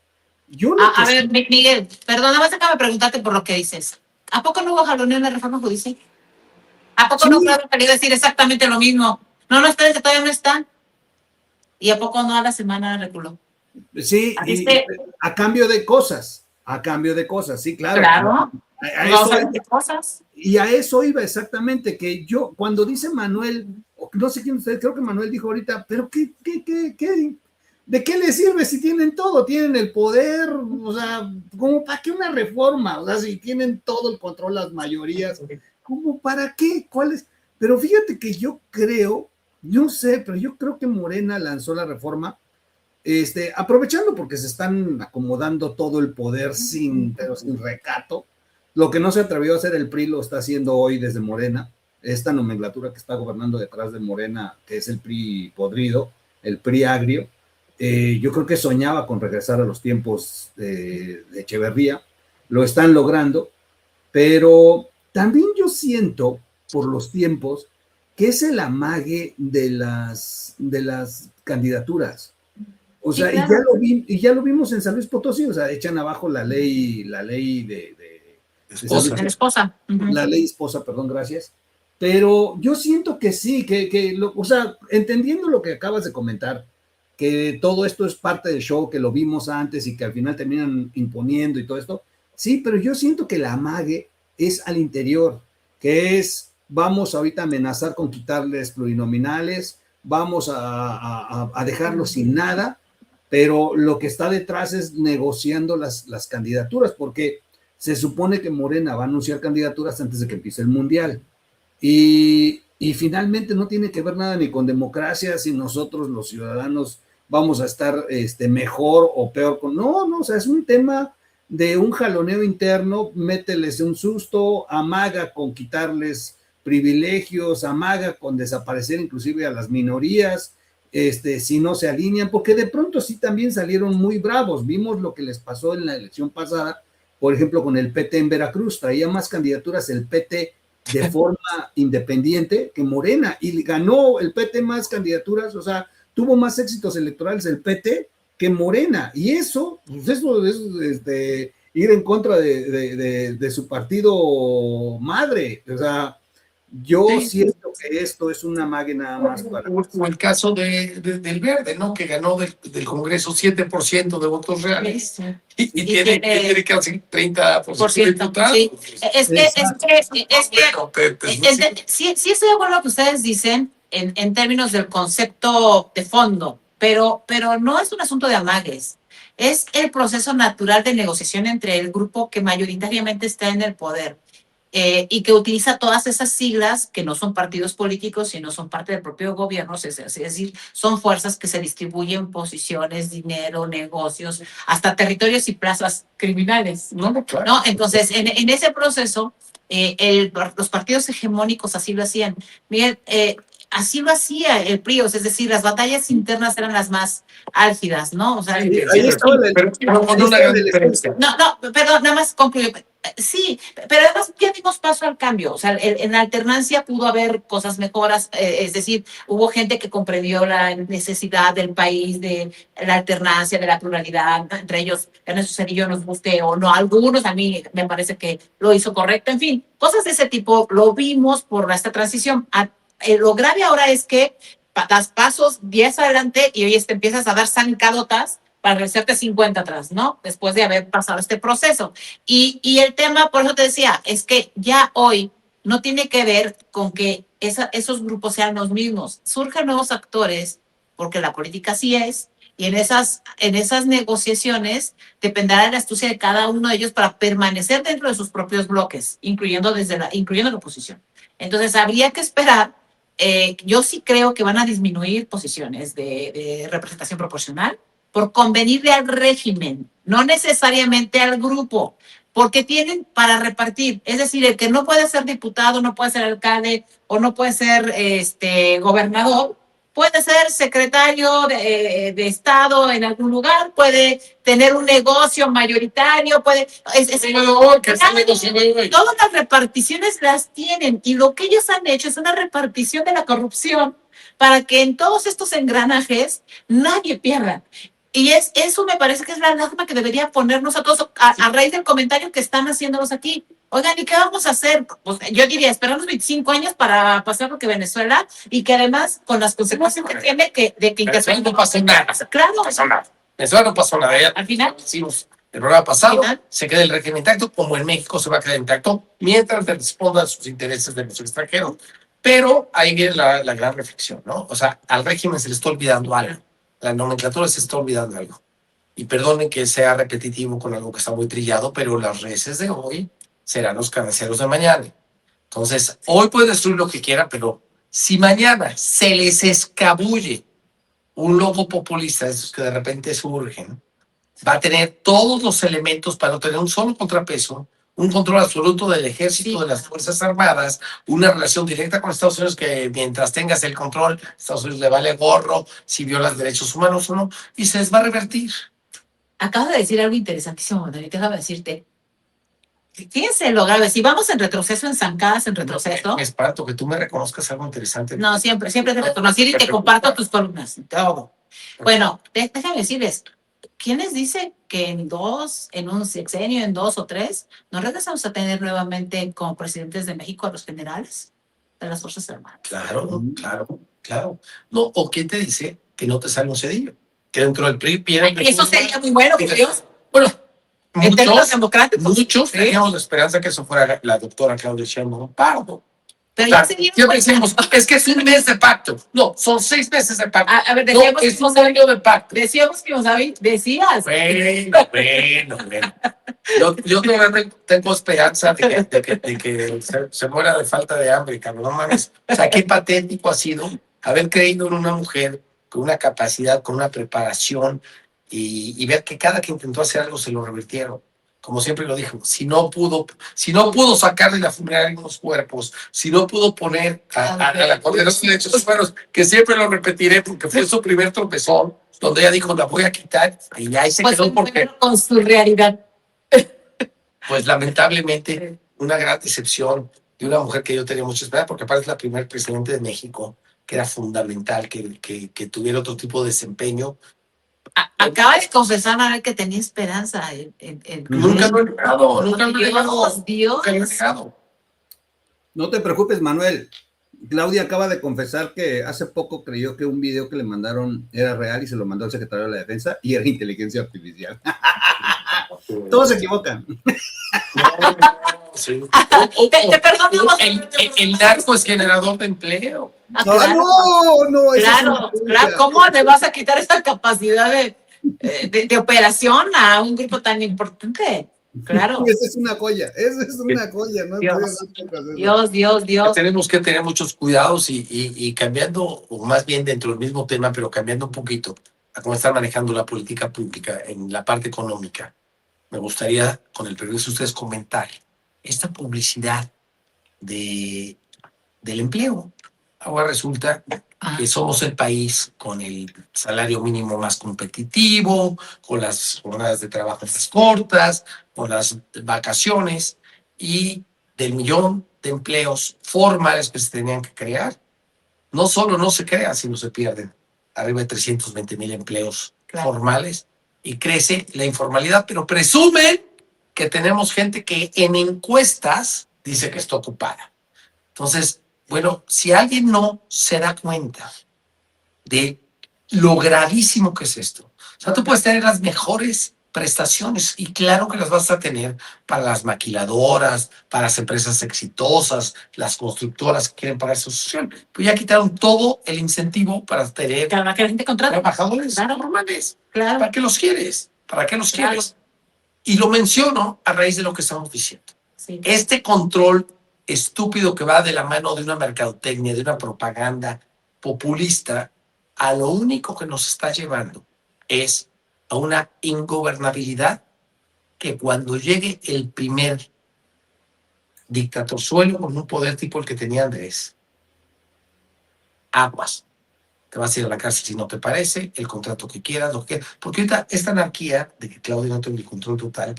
A ver, Miguel, perdona, vas a preguntarte por lo que dices. ¿A poco no hubo jaloneo en la reforma judicial? ¿A poco no Claudia quería decir exactamente lo mismo? No, espérense, todavía no está. ¿Y a poco no a la semana reculó? Sí, a cambio de cosas, sí, claro. Claro. Y a eso iba exactamente, que yo, cuando dice Manuel, no sé quién ustedes, creo que Manuel dijo ahorita, pero ¿de qué les sirve si tienen todo? Tienen el poder, o sea, ¿como para qué una reforma? O sea, si tienen todo el control, las mayorías, ¿cómo para qué? ¿Cuál es? Pero fíjate que yo creo, no sé, pero yo creo que Morena lanzó la reforma aprovechando porque se están acomodando todo el poder pero sin recato. Lo que no se atrevió a hacer el PRI lo está haciendo hoy desde Morena, esta nomenclatura que está gobernando detrás de Morena, que es el PRI podrido, el PRI agrio. Yo creo que soñaba con regresar a los tiempos de Echeverría, lo están logrando, pero también yo siento por los tiempos que es el amague de las candidaturas. O sea, sí, claro. y ya lo vimos en San Luis Potosí, o sea, echan abajo la ley de esposa. La ley esposa, perdón, gracias. Pero yo siento que sí, o sea, entendiendo lo que acabas de comentar, que todo esto es parte del show, que lo vimos antes y que al final terminan imponiendo y todo esto, sí, pero yo siento que la amague es al interior, que es, vamos ahorita a amenazar con quitarles plurinominales, vamos a dejarlos sin nada, pero lo que está detrás es negociando las candidaturas, porque se supone que Morena va a anunciar candidaturas antes de que empiece el Mundial. Y finalmente no tiene que ver nada ni con democracia, si nosotros los ciudadanos vamos a estar mejor o peor. No, o sea, es un tema de un jaloneo interno, mételes un susto, amaga con quitarles privilegios, amaga con desaparecer inclusive a las minorías, si no se alinean, porque de pronto sí también salieron muy bravos. Vimos lo que les pasó en la elección pasada, por ejemplo, con el PT en Veracruz, traía más candidaturas el PT de forma independiente que Morena, y ganó el PT más candidaturas, o sea, tuvo más éxitos electorales el PT que Morena, y eso es ir en contra de su partido madre, o sea, yo siento que esto es una mague nada más para... O el caso del Verde, ¿no? Que ganó del Congreso 7% de votos reales y tiene casi 30% de diputados. Sí. Sí estoy de acuerdo con lo que ustedes dicen en términos del concepto de fondo, pero no es un asunto de amagues. Es el proceso natural de negociación entre el grupo que mayoritariamente está en el poder. Y que utiliza todas esas siglas que no son partidos políticos, sino son parte del propio gobierno, es decir, son fuerzas que se distribuyen posiciones, dinero, negocios, hasta territorios y plazas criminales, ¿no? Claro. ¿No? Entonces, en ese proceso, los partidos hegemónicos así lo hacían. Miguel, así lo hacía el PRI, es decir, las batallas internas eran las más álgidas, ¿no? O sea, ahí estaba perdón, nada más concluyo. Sí, pero además ya dimos paso al cambio, o sea, en la alternancia pudo haber cosas mejoras, es decir, hubo gente que comprendió la necesidad del país, de la alternancia, de la pluralidad, entre ellos Ernesto Zedillo nos guste o no, algunos a mí me parece que lo hizo correcto, en fin, cosas de ese tipo lo vimos por esta transición. Lo grave ahora es que das pasos 10 adelante y hoy empiezas a dar zancadotas para regresarte 50 atrás, ¿no? Después de haber pasado este proceso. Y el tema, por eso te decía, es que ya hoy no tiene que ver con que esos grupos sean los mismos. Surgen nuevos actores, porque la política así es, y en esas negociaciones dependerá de la astucia de cada uno de ellos para permanecer dentro de sus propios bloques, incluyendo la oposición. Entonces, habría que esperar. Yo sí creo que van a disminuir posiciones de representación proporcional por convenirle al régimen, no necesariamente al grupo, porque tienen para repartir. Es decir, el que no puede ser diputado, no puede ser alcalde o no puede ser gobernador, puede ser secretario de Estado en algún lugar, puede tener un negocio mayoritario, todas las reparticiones las tienen, y lo que ellos han hecho es una repartición de la corrupción para que en todos estos engranajes nadie pierda. Y eso me parece que es la alarma que debería ponernos a todos a raíz del comentario que están haciéndonos aquí. Oigan, ¿y qué vamos a hacer? Pues yo diría, esperamos 25 años para pasar lo que Venezuela, y que además, con las consecuencias que tiene, de que Venezuela no pasó nada. Claro. No pasó nada. Venezuela no pasó nada. Al final, hicimos el programa pasado, se queda el régimen intacto, como en México se va a quedar intacto, mientras respondan sus intereses de los extranjeros. Pero ahí viene la gran reflexión, ¿no? O sea, al régimen se le está olvidando algo. La nomenclatura se está olvidando algo. Y perdonen que sea repetitivo con algo que está muy trillado, pero las reces de hoy serán los carniceros de mañana. Entonces, hoy puede destruir lo que quiera, pero si mañana se les escabulle un logo populista de esos que de repente surgen, va a tener todos los elementos para no tener un solo contrapeso, un control absoluto del ejército, de las Fuerzas Armadas, una relación directa con Estados Unidos que mientras tengas el control, Estados Unidos le vale gorro si violas derechos humanos o no, y se les va a revertir. Acabas de decir algo interesantísimo, David, déjame decirte. Fíjense lo grave, si vamos en retroceso, en zancadas en retroceso. Me espanto que tú me reconozcas algo interesante. No, siempre te reconocí y te comparto tus columnas, todo. Bueno, déjame decirles, ¿quiénes dicen que en un sexenio, en 2 o 3, no regresamos a tener nuevamente como presidentes de México a los generales de las Fuerzas Armadas? Claro. No, ¿o quién te dice que no te sale un cedillo? Que dentro del PRI eso sería muy bueno, por Dios. Bueno, muchos teníamos la esperanza que eso fuera la doctora Claudia Sheinbaum Pardo. Pero ya sería siempre decimos, es que es un mes de pacto. No, son 6 meses de pacto. A ver, decíamos, no, es un año de pacto. Decíamos que David, decías. Bueno. Yo tengo esperanza de que se muera de falta de hambre, cabrón. No mames. O sea, qué patético ha sido haber creído en una mujer con una capacidad, con una preparación, y ver que cada que intentó hacer algo se lo revirtieron. Como siempre lo dijo, si no pudo sacar de la funeraria unos cuerpos, si no pudo poner a la Coordinación de Derechos Humanos, que siempre lo repetiré porque fue su primer tropezón, donde ella dijo, la voy a quitar, y ahí se quedó porque... Con su realidad. Pues lamentablemente, una gran decepción de una mujer que yo tenía mucha esperanza, porque aparte es la primer presidente de México, que era fundamental que tuviera otro tipo de desempeño. Acaba de confesar a ver que tenía esperanza Nunca lo he negado, Dios. No te preocupes, Manuel. Claudia acaba de confesar que hace poco creyó que un video que le mandaron era real y se lo mandó al secretario de la Defensa y era inteligencia artificial. Todos se equivocan. Sí. Te perdonamos. El narco es generador de empleo. No. Claro. ¿Cómo le vas a quitar esa capacidad de operación a un grupo tan importante? Claro. Esa es una joya, ¿no? Dios. Tenemos que tener muchos cuidados y cambiando, o más bien dentro del mismo tema, pero cambiando un poquito a cómo están manejando la política pública en la parte económica. Me gustaría, con el permiso de ustedes, comentar esta publicidad del empleo. Ahora resulta que somos el país con el salario mínimo más competitivo, con las jornadas de trabajo más cortas, con las vacaciones, y del millón de empleos formales que se tenían que crear, no solo no se crean, sino se pierden. Arriba de 320,000 empleos formales, y crece la informalidad, pero presumen que tenemos gente que en encuestas dice que está ocupada. Entonces, bueno, si alguien no se da cuenta de lo gravísimo que es esto, O sea, tú puedes tener las mejores prestaciones y claro que las vas a tener para las maquiladoras, para las empresas exitosas, las constructoras que quieren pagar su social. Pues ya quitaron todo el incentivo para tener que la gente contrata trabajadores normales. Claro. ¿Para qué los quieres? ¿Para qué los quieres? Y lo menciono a raíz de lo que estamos diciendo. Sí. Este control estúpido que va de la mano de una mercadotecnia, de una propaganda populista, a lo único que nos está llevando es a una ingobernabilidad que cuando llegue el primer dictatorzuelo con un poder tipo el que tenía Andrés, aguas. Te vas a ir a la cárcel si no te parece, el contrato que quieras, lo que quieras. Porque ahorita esta anarquía de que Claudia no tenga el control total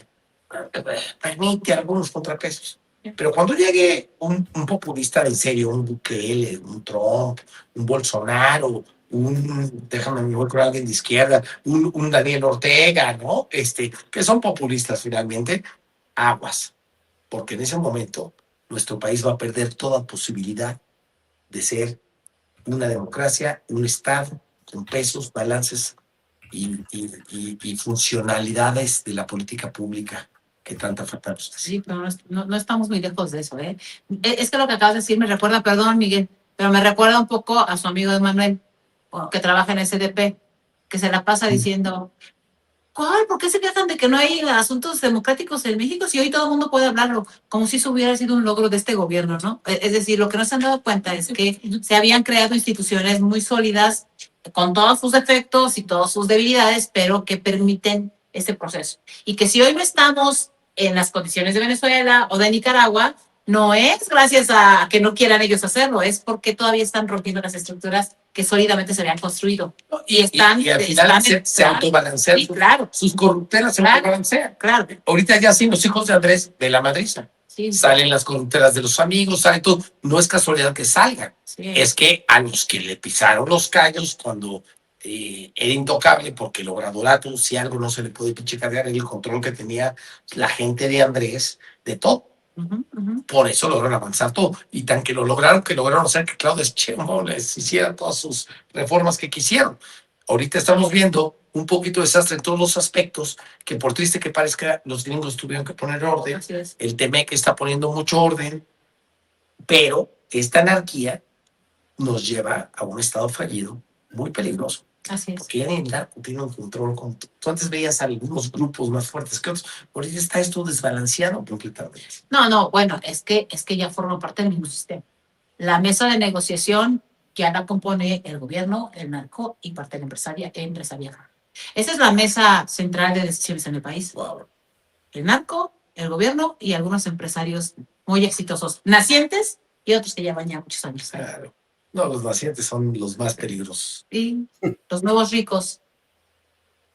permite algunos contrapesos. Pero cuando llegue un populista en serio, un Bukele, un Trump, un Bolsonaro, déjame me voy con alguien de izquierda, un Daniel Ortega, ¿no? Que son populistas finalmente, aguas. Porque en ese momento nuestro país va a perder toda posibilidad de ser una democracia, un Estado con pesos, balances y funcionalidades de la política pública que tanta falta nos hace. Sí, pero no estamos muy lejos de eso, ¿eh? Es que lo que acabas de decir me recuerda, perdón, Miguel, pero me recuerda un poco a su amigo Manuel, que trabaja en SDP, que se la pasa diciendo, ¿cuál? ¿Por qué se quejan de que no hay asuntos democráticos en México si hoy todo el mundo puede hablarlo? Como si eso hubiera sido un logro de este gobierno, ¿no? Es decir, lo que no se han dado cuenta es que se habían creado instituciones muy sólidas, con todos sus defectos y todas sus debilidades, pero que permiten ese proceso. Y que si hoy no estamos en las condiciones de Venezuela o de Nicaragua, no es gracias a que no quieran ellos hacerlo, es porque todavía están rompiendo las estructuras que sólidamente se habían construido. Y al final se autobalancean. Sí, claro. Sus corruptelas se autobalancean. Claro. Ahorita ya sí, los hijos de Andrés de la madriza. Sí, salen las corruptelas de los amigos, sale todo. No es casualidad que salgan. Sí. Es que a los que le pisaron los callos cuando era intocable, porque el obradorato, si algo no se le puede pichicatear, el control que tenía la gente de Andrés de todo. Por eso lograron avanzar todo. Y tan que lograron hacer que Claudia Sheinbaum les hiciera todas sus reformas que quisieron. Ahorita estamos viendo un poquito de desastre en todos los aspectos, que por triste que parezca, los gringos tuvieron que poner orden. El TEMEC está poniendo mucho orden, pero esta anarquía nos lleva a un estado fallido muy peligroso. Así es. Porque ya en el narco tiene un control. Tú antes veías algunos grupos más fuertes que otros, ahorita está esto desbalanceado completamente. No, bueno, es que ya forma parte del mismo sistema. La mesa de negociación ya la compone el gobierno, el narco y parte de la empresaria. Esa es la mesa central de decisiones en el país. Wow. El narco, el gobierno y algunos empresarios muy exitosos, nacientes y otros que llevan ya muchos años. Claro. No, los nacientes son los más peligrosos. Y los nuevos ricos.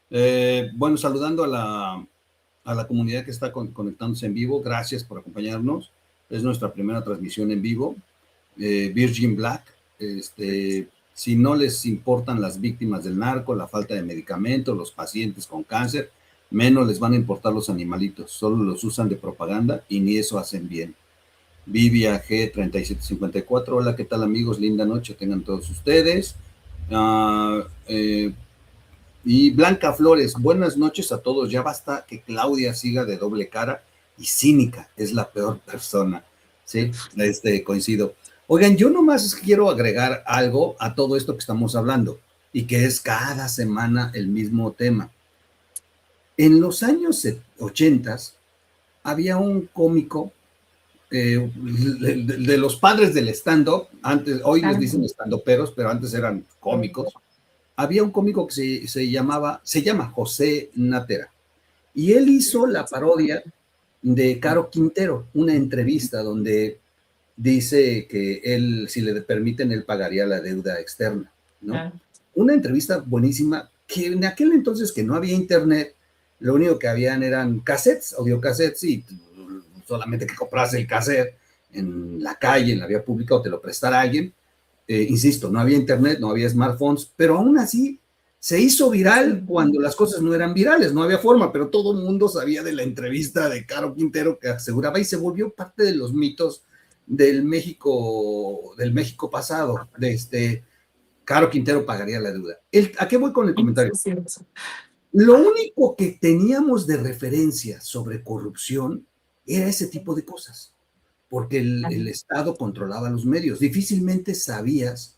Bueno, saludando a la comunidad que está conectándose en vivo, gracias por acompañarnos. Es nuestra primera transmisión en vivo. Virgin Black, si no les importan las víctimas del narco, la falta de medicamentos, los pacientes con cáncer, menos les van a importar los animalitos, solo los usan de propaganda y ni eso hacen bien. Vivia G3754, hola, ¿qué tal amigos? Linda noche tengan todos ustedes. Y Blanca Flores, buenas noches a todos, ya basta que Claudia siga de doble cara y cínica, es la peor persona, ¿sí? Coincido. Oigan, yo nomás quiero agregar algo a todo esto que estamos hablando y que es cada semana el mismo tema. En los años 80 había un cómico de los padres del stand-up, antes, hoy les dicen stand-uperos, pero antes eran cómicos. Había un cómico que se llama José Natera, y él hizo la parodia de Caro Quintero, una entrevista donde dice que él, si le permiten, él pagaría la deuda externa, ¿no? Una entrevista buenísima, que en aquel entonces que no había internet, lo único que habían eran cassettes, audiocassettes, y solamente que compras el cassette en la calle, en la vía pública, o te lo prestara alguien. Insisto, no había internet, no había smartphones, pero aún así se hizo viral cuando las cosas no eran virales, no había forma, pero todo el mundo sabía de la entrevista de Caro Quintero que aseguraba, y se volvió parte de los mitos del México pasado, Caro Quintero pagaría la deuda. ¿A qué voy con el comentario? Lo único que teníamos de referencia sobre corrupción era ese tipo de cosas, porque el Estado controlaba los medios. Difícilmente sabías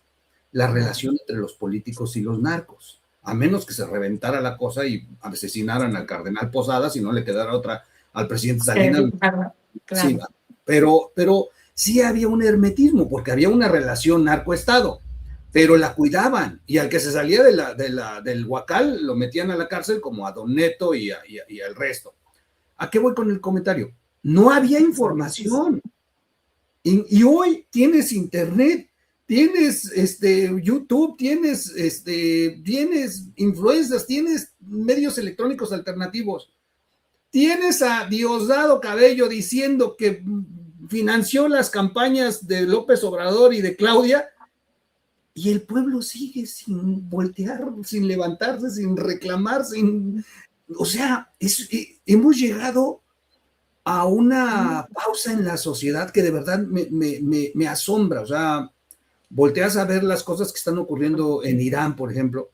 la relación entre los políticos y los narcos, a menos que se reventara la cosa y asesinaran al cardenal Posadas y no le quedara otra al presidente Salinas. Claro. Sí, pero sí había un hermetismo, porque había una relación narco-estado, pero la cuidaban, y al que se salía del huacal lo metían a la cárcel, como a Don Neto y al resto. ¿A qué voy con el comentario? No había información. Y hoy tienes internet, tienes YouTube, tienes influencers, tienes medios electrónicos alternativos. Tienes a Diosdado Cabello diciendo que financió las campañas de López Obrador y de Claudia, y el pueblo sigue sin voltear, sin levantarse, sin reclamar, o sea, hemos llegado a una pausa en la sociedad que de verdad me asombra. O sea, volteas a ver las cosas que están ocurriendo en Irán, por ejemplo,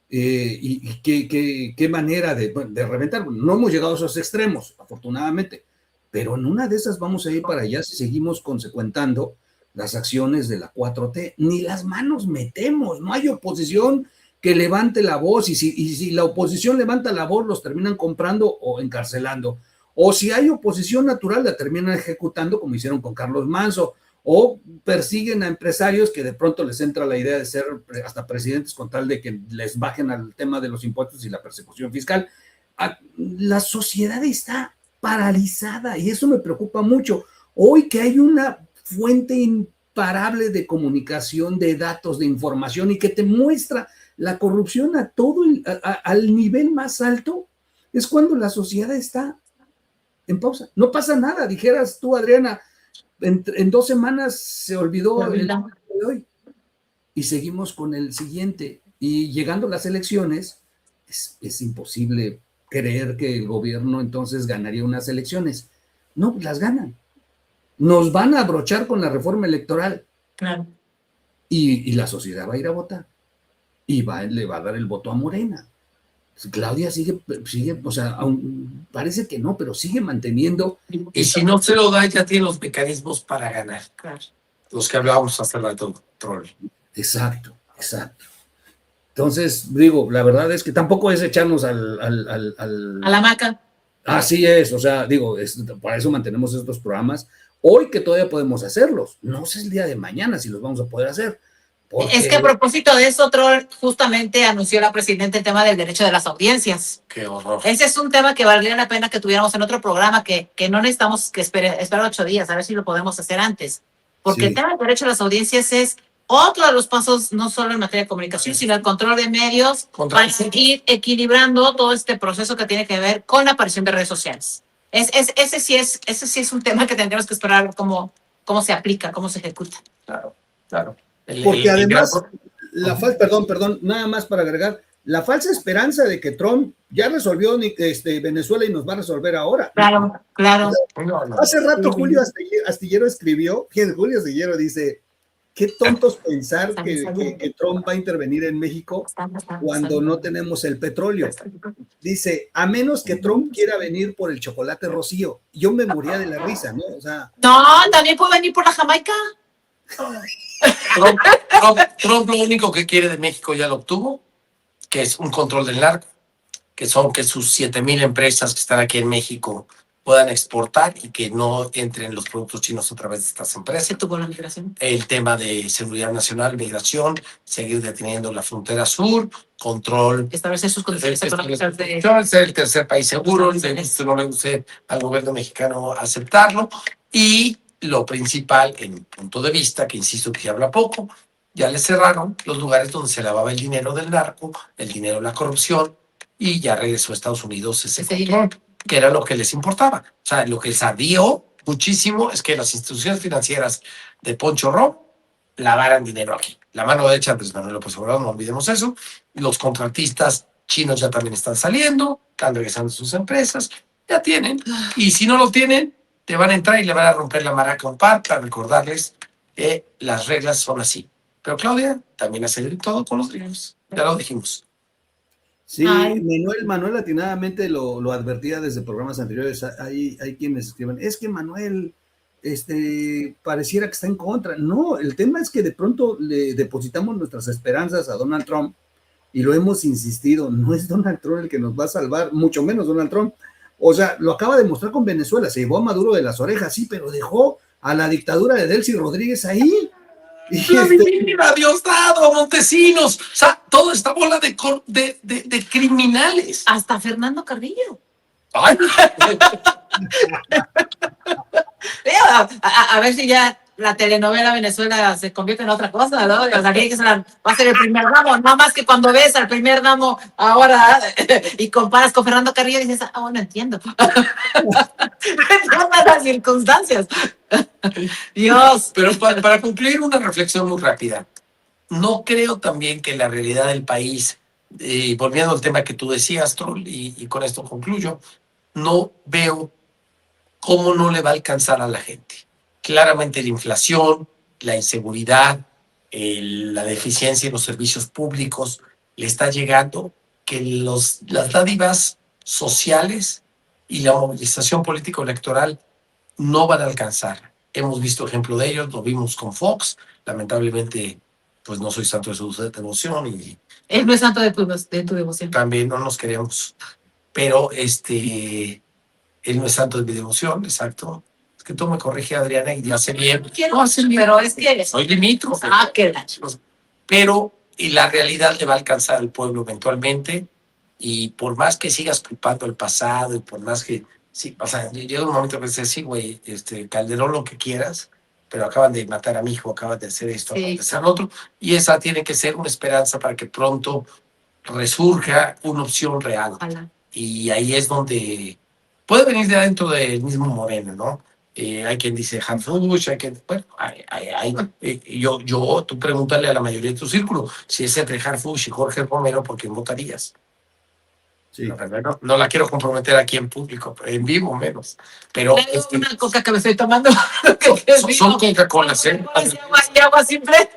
y qué manera de reventar. No hemos llegado a esos extremos, afortunadamente, pero en una de esas vamos a ir para allá si seguimos consecuentando las acciones de la 4T. Ni las manos metemos, no hay oposición que levante la voz, y si la oposición levanta la voz, los terminan comprando o encarcelando. O si hay oposición natural, la terminan ejecutando, como hicieron con Carlos Manso, o persiguen a empresarios que de pronto les entra la idea de ser hasta presidentes con tal de que les bajen al tema de los impuestos y la persecución fiscal. La sociedad está paralizada y eso me preocupa mucho. Hoy que hay una fuente imparable de comunicación, de datos, de información, y que te muestra la corrupción a todo al nivel más alto, es cuando la sociedad está en pausa. No pasa nada, dijeras tú, Adriana, en 2 semanas se olvidó el de hoy y seguimos con el siguiente. Y llegando las elecciones, es imposible creer que el gobierno entonces ganaría unas elecciones. No, las ganan. Nos van a abrochar con la reforma electoral. Claro. Y la sociedad va a ir a votar. Y le va a dar el voto a Morena. Claudia sigue, o sea, parece que no, pero sigue manteniendo. Y si no se lo da, ya tiene los mecanismos para ganar. Claro. Los que hablábamos hace rato, Troll. Exacto. Entonces, digo, la verdad es que tampoco es echarnos a la hamaca. Así es, o sea, digo, para eso mantenemos estos programas. Hoy que todavía podemos hacerlos, no sé el día de mañana si los vamos a poder hacer. Es que a propósito de eso, Troll, justamente anunció la presidenta el tema del derecho de las audiencias. Qué horror. Ese es un tema que valdría la pena que tuviéramos en otro programa, que no necesitamos que esperar 8 días, a ver si lo podemos hacer antes. Porque el tema del derecho a las audiencias es otro de los pasos, no solo en materia de comunicación, sino el control de medios, para seguir equilibrando todo este proceso que tiene que ver con la aparición de redes sociales. Ese sí es un tema que tendremos que esperar cómo se aplica, cómo se ejecuta. Claro. Porque además, perdón, nada más para agregar, la falsa esperanza de que Trump ya resolvió Venezuela y nos va a resolver ahora. Claro. Hace rato Julio Astillero escribió, Julio Astillero dice, qué tontos pensar que Trump va a intervenir en México cuando no tenemos el petróleo. Dice, a menos que Trump quiera venir por el chocolate Rocío. Yo me moría de la risa, ¿no? O sea, no, también puede venir por la Jamaica. Trump lo único que quiere de México ya lo obtuvo, que es un control del narco, que sus 7,000 empresas que están aquí en México puedan exportar y que no entren los productos chinos a través de estas empresas. Se tuvo la migración. El tema de seguridad nacional, migración, seguir deteniendo la frontera sur, control. Establecer sus condiciones económicas de... Ser el tercer país seguro, no le guste al gobierno mexicano aceptarlo. Y lo principal, en mi punto de vista, que insisto que ya habla poco, ya le cerraron los lugares donde se lavaba el dinero del narco, el dinero de la corrupción, y ya regresó a Estados Unidos ese control, que era lo que les importaba. O sea, lo que les ardió muchísimo es que las instituciones financieras de Poncho Ro lavaran dinero aquí. La mano derecha de Andrés Manuel López Obrador, no olvidemos eso. Los contratistas chinos ya también están saliendo, están regresando a sus empresas, ya tienen. Y si no lo tienen, te van a entrar y le van a romper la maraca a un par para recordarles que las reglas son así. Pero Claudia también hace todo con los gringos. Ya lo dijimos. Sí, Ay. Manuel atinadamente lo advertía desde programas anteriores. Hay quienes escriben, es que Manuel pareciera que está en contra. No, el tema es que de pronto le depositamos nuestras esperanzas a Donald Trump y lo hemos insistido, no es Donald Trump el que nos va a salvar, mucho menos Donald Trump. O sea, lo acaba de mostrar con Venezuela, se llevó a Maduro de las orejas, sí, pero dejó a la dictadura de Delcy Rodríguez ahí. Mira, Diosdado, Montesinos, o sea, toda esta bola de criminales. Hasta Fernando Carrillo. Ay. A ver si ya la telenovela Venezuela se convierte en otra cosa, ¿no? O sea, que va a ser el primer damo, no más que cuando ves al primer damo ahora y comparas con Fernando Carrillo y dices, bueno, entiendo. Todas las circunstancias. Dios. Pero para concluir una reflexión muy rápida, no creo también que la realidad del país, volviendo al tema que tú decías, Troll, y con esto concluyo, no veo cómo no le va a alcanzar a la gente. Claramente la inflación, la inseguridad, la deficiencia en los servicios públicos, le está llegando que las dádivas sociales y la movilización político-electoral no van a alcanzar. Hemos visto ejemplo de ellos, lo vimos con Fox, lamentablemente pues no soy santo de su devoción y Él no es santo de tu devoción. también no nos queremos, pero él no es santo de mi devoción, exacto. Es que tú me corrige, Adriana, y hace bien. No, pero es que soy limítrofe. qué gacho. Pero y la realidad le va a alcanzar al pueblo eventualmente, y por más que sigas culpando el pasado y por más que sí, o sea, llega un momento que dices, sí, güey, Calderón, lo que quieras, pero acaban de matar a mi hijo, acaban de hacer esto, acaban de hacer lo otro, y esa tiene que ser una esperanza para que pronto resurja una opción real. Ojalá. Y ahí es donde puede venir de adentro del mismo Moreno, ¿no? Hay quien dice Hanfush, hay quien, bueno, tú pregúntale a la mayoría de tu círculo, si es entre Harfush y Jorge Romero, ¿por quién votarías? Sí. No la quiero comprometer aquí en público, en vivo menos. Pero una coca que me estoy tomando. son Coca-Colas, ¿eh? Agua simple.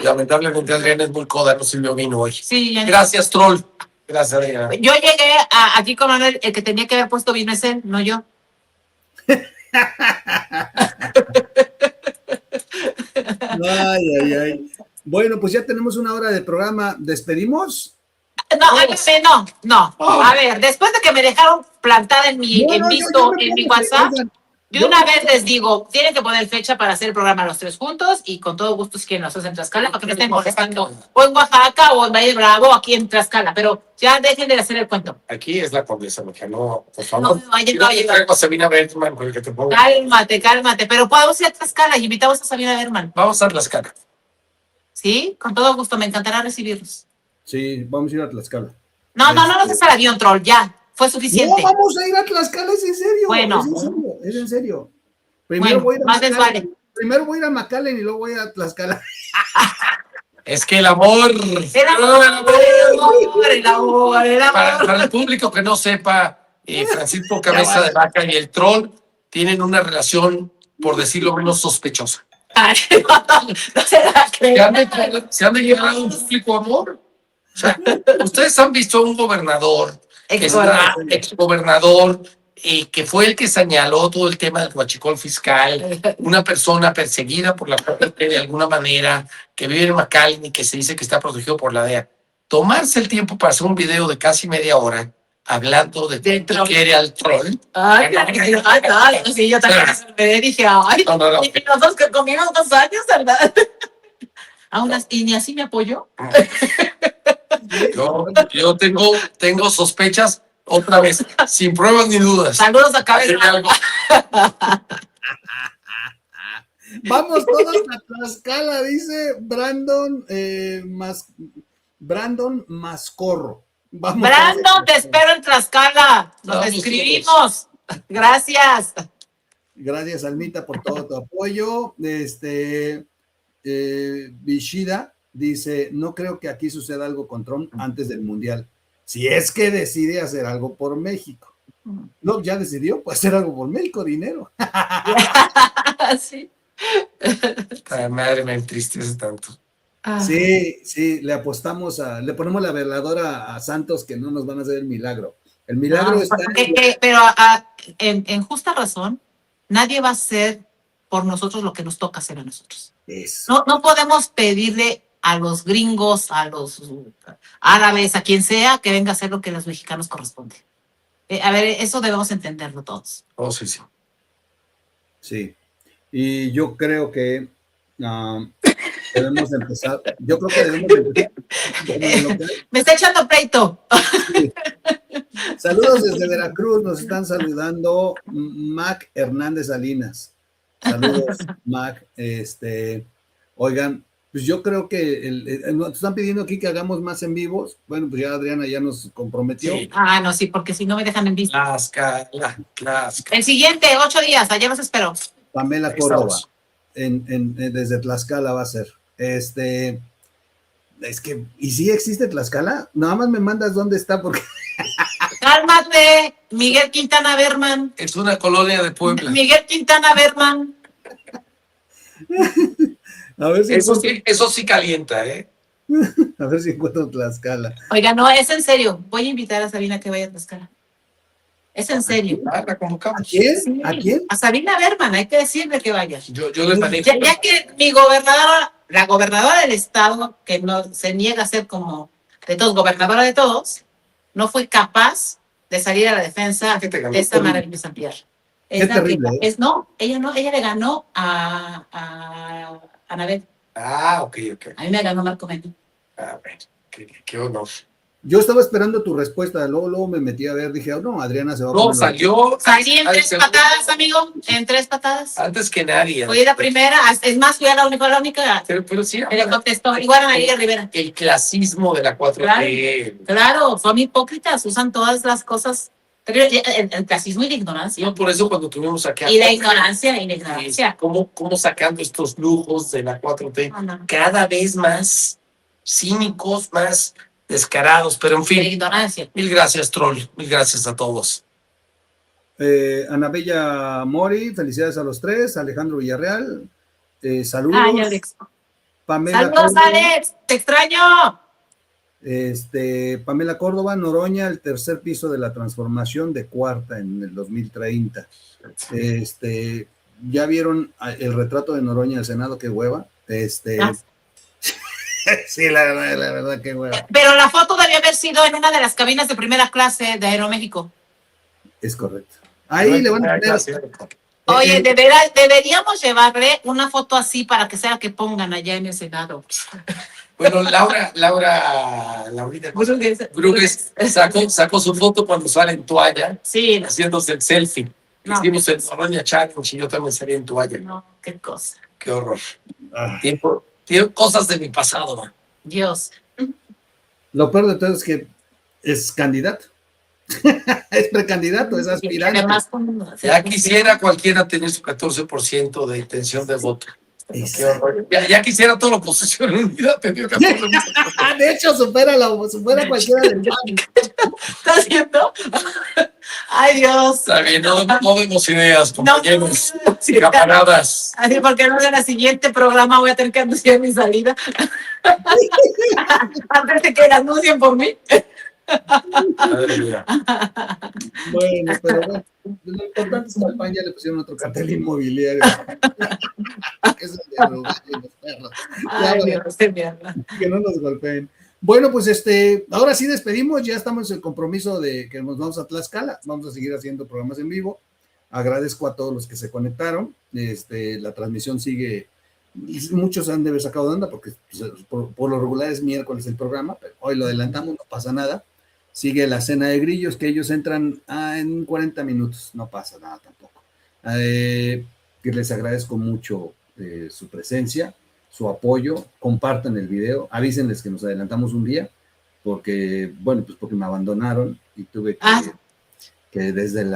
Lamentablemente Adriana es muy coda, no sirvió vino hoy. Sí, gracias, Troll. Gracias, Adriana. Yo llegué aquí con Manuel, el que tenía que haber puesto vino es él, no yo. Ay. Bueno, pues ya tenemos una hora de programa. ¿Despedimos? No. A ver, después de que me dejaron plantada en mi WhatsApp, de una vez les digo, tienen que poner fecha para hacer el programa los tres juntos y con todo gusto si quieren nos hacen en Tlaxcala, para que no estén molestando o en Oaxaca o en Valle de Bravo, aquí en Tlaxcala, pero ya dejen de hacer el cuento. Aquí es la Condesa, que no, por favor. No, Sabina Bergman, con el que te pongo. Cálmate, pero podemos ir a Tlaxcala y invitamos a Sabina Bergman. Vamos a Tlaxcala. Sí, con todo gusto, me encantará recibirlos. Sí, vamos a ir a Tlaxcala. No seas al avión, Troll, ya. Fue suficiente. No, vamos a ir a Tlaxcala, es en serio. Bueno. Es en serio. Primero voy a ir a McAllen, vale. Primero voy a ir a McAllen y luego voy a Tlaxcala. Es que el amor. Para el público que no sepa, Francisco Cabeza de Vaca y el Troll tienen una relación, por decirlo menos, sospechosa. No se la creen. Se han declarado un público amor. O sea, ustedes han visto a un gobernador, exgobernador, que fue el que señaló todo el tema del huachicol fiscal, una persona perseguida por la corte de alguna manera, que vive en McAllen y que se dice que está protegido por la DEA. Tomarse el tiempo para hacer un video de casi media hora hablando de cuánto quiere al Troll. Sí, yo también me dije, no. Y nosotros que comimos 2 años, ¿verdad? Y ni así me apoyó. Yo tengo sospechas, otra vez, sin pruebas ni dudas. Saludos a Cabeza. Vamos todos a Tlaxcala, dice Brandon Mascorro. Vamos, Brandon, te espero en Tlaxcala. Nos escribimos. Gracias. Gracias, Almita, por todo tu apoyo. Vishida dice, no creo que aquí suceda algo con Trump antes del Mundial. Si es que decide hacer algo por México. No, ya decidió, puede hacer algo por México, dinero. Sí. Madre, me entristece tanto. Sí, le apostamos le ponemos la veladora a Santos que no nos van a hacer el milagro. El milagro está pero en justa razón, nadie va a hacer por nosotros lo que nos toca hacer a nosotros. No podemos pedirle a los gringos, a los árabes, a quien sea, que venga a hacer lo que a los mexicanos corresponde. A ver, eso debemos entenderlo todos. Oh, sí, sí. Sí, y yo creo que debemos empezar. Yo creo que debemos empezar. Me está echando pleito. Sí. Saludos desde Veracruz, nos están saludando Mac Hernández Salinas. Saludos, Mac. Oigan, pues yo creo que nos están pidiendo aquí que hagamos más en vivos. Bueno, pues ya Adriana ya nos comprometió. Sí. No, sí, porque si no me dejan en vista. Tlaxcala. El siguiente, 8 días, allá los espero. Pamela Córdoba, desde Tlaxcala va a ser. Es que, ¿y si existe Tlaxcala? Nada más me mandas dónde está porque... Cálmate, Miguel Quintana Berman. Es una colonia de Puebla. Miguel Quintana Berman. A ver si eso sí calienta, ¿eh? A ver si encuentro Tlaxcala. Oiga, no, es en serio. Voy a invitar a Sabina que vaya a Tlaxcala. Es en serio. La convocamos. ¿A quién? Sí, ¿A quién? A Sabina Berman, hay que decirle que vaya. Yo le manejo. Ya que la gobernadora del estado, que no se niega a ser como de todos, gobernadora de todos, no fue capaz de salir a la defensa de esta maravillosa tierra. Es terrible. Ella le ganó a Anabel. Ok. A mí me ganó Marco Meni. Bueno, qué honor. Yo estaba esperando tu respuesta, luego me metí a ver, dije, no, Adriana se va a No, poner. Salí en 3 patadas, amigo, en 3 patadas. Antes que nadie. Fui la primera, es más, fui la única. Pero sí. Le contestó, igual a María Rivera. El clasismo de la 4T. Claro, son hipócritas, usan todas las cosas. El clasismo y la ignorancia. No, por eso cuando tuvimos aquí... Y la ignorancia. ¿Cómo sacando estos lujos de la 4T? No. Cada vez más cínicos, más descarados, pero en fin. La ignorancia. Mil gracias, Troll. Mil gracias a todos. Anabella Mori, felicidades a los 3. Alejandro Villarreal, saludos. Ay, Alex. Pamela Saludos, Córdoba, Alex. Te extraño. Pamela Córdoba, Noroña, el 3er piso de la transformación de cuarta en el 2030. ¿Ya vieron el retrato de Noroña del Senado? Qué hueva. Sí, la verdad, qué hueva. Pero la foto debía haber sido en una de las cabinas de primera clase de Aeroméxico. Es correcto. Ahí le van a poner. Oye, deberíamos llevarle una foto así para que sea que pongan allá en el Senado. Bueno, Laurita Brugues sacó su foto cuando sale en toalla, sí, haciéndose el selfie. Hicimos el Noroña Challenge y yo también salí en toalla. No, qué cosa. Qué horror. Tiempo, cosas de mi pasado, ¿no? Dios. Lo peor de todo es que es candidato. Es precandidato, es aspirante. Ya quisiera cualquiera tener su 14% de intención de voto. Ya quisiera toda la oposición unida tener 14%. De hecho, supera cualquiera del PAN. ¿Estás viendo? Ay, Dios. Está bien, no demos ideas, compañeros, camaradas. Así, porque no en el siguiente programa voy a tener que anunciar mi salida. Antes de que la anuncien por mí. Madre mía. Bueno, pero bueno, lo importante es que al PAN ya le pusieron otro cartel inmobiliario. Eso es de drogar y los perros. Ay, Dios, que no nos golpeen. Bueno, pues ahora sí despedimos, ya estamos en el compromiso de que nos vamos a Tlaxcala, vamos a seguir haciendo programas en vivo. Agradezco a todos los que se conectaron, la transmisión sigue, muchos han de haber sacado de onda porque pues, por lo regular es miércoles el programa, pero hoy lo adelantamos, no pasa nada. Sigue la cena de grillos, que ellos entran en 40 minutos, no pasa nada tampoco. Que les agradezco mucho su presencia, su apoyo, compartan el video, avísenles que nos adelantamos un día, porque me abandonaron y tuve que desde el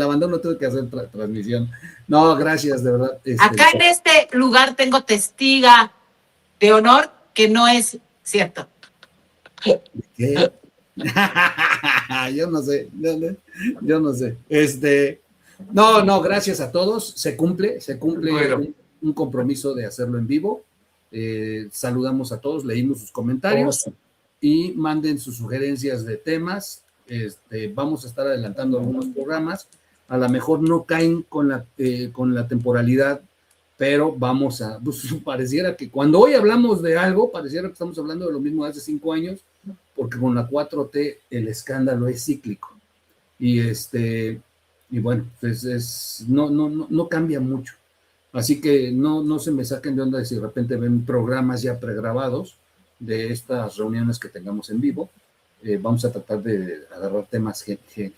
abandono tuve que hacer transmisión. No, gracias, de verdad. Acá en este lugar tengo testiga de honor que no es cierto. ¿Qué? Yo no sé. No, gracias a todos. Se cumple Bueno. un compromiso de hacerlo en vivo. Saludamos a todos, leímos sus comentarios y manden sus sugerencias de temas. Vamos a estar adelantando algunos programas. A lo mejor no caen con la temporalidad, pero vamos a, pues, pareciera que cuando hoy hablamos de algo, pareciera que estamos hablando de lo mismo de hace 5 años, porque con la 4T el escándalo es cíclico. Y bueno, pues no cambia mucho. Así que no se me saquen de onda si de repente ven programas ya pregrabados de estas reuniones que tengamos en vivo. Vamos a tratar de agarrar temas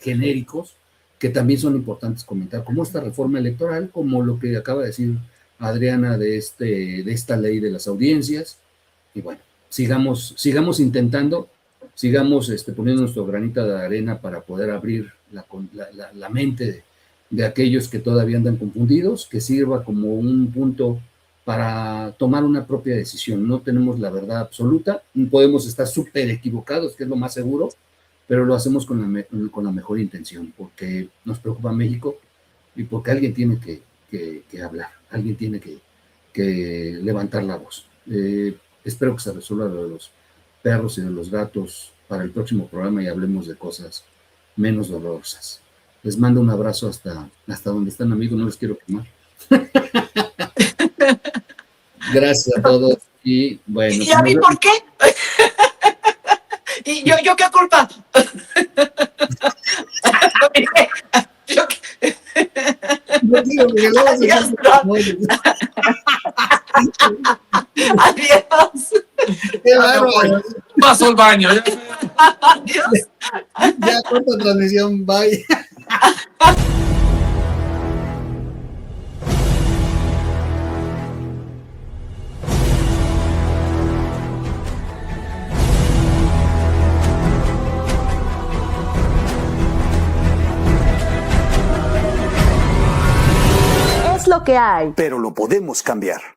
genéricos que también son importantes comentar, como esta reforma electoral, como lo que acaba de decir Adriana de esta ley de las audiencias. Y bueno, sigamos intentando, sigamos poniendo nuestro granito de arena para poder abrir la mente de aquellos que todavía andan confundidos, que sirva como un punto para tomar una propia decisión. No tenemos la verdad absoluta, podemos estar súper equivocados, que es lo más seguro, pero lo hacemos con la mejor intención, porque nos preocupa México y porque alguien tiene que hablar, alguien tiene que levantar la voz. Espero que se resuelva lo de los perros y de los gatos para el próximo programa y hablemos de cosas menos dolorosas. Les mando un abrazo hasta donde están, amigos, no les quiero quemar. Gracias a todos y bueno. ¿Y a mí por qué? ¿Y yo qué culpa? No digo que luego Adiós. Adiós. Qué bárbaro. Paso al baño. Adiós. Ya corta transmisión, bye. Es lo que hay. Pero lo podemos cambiar.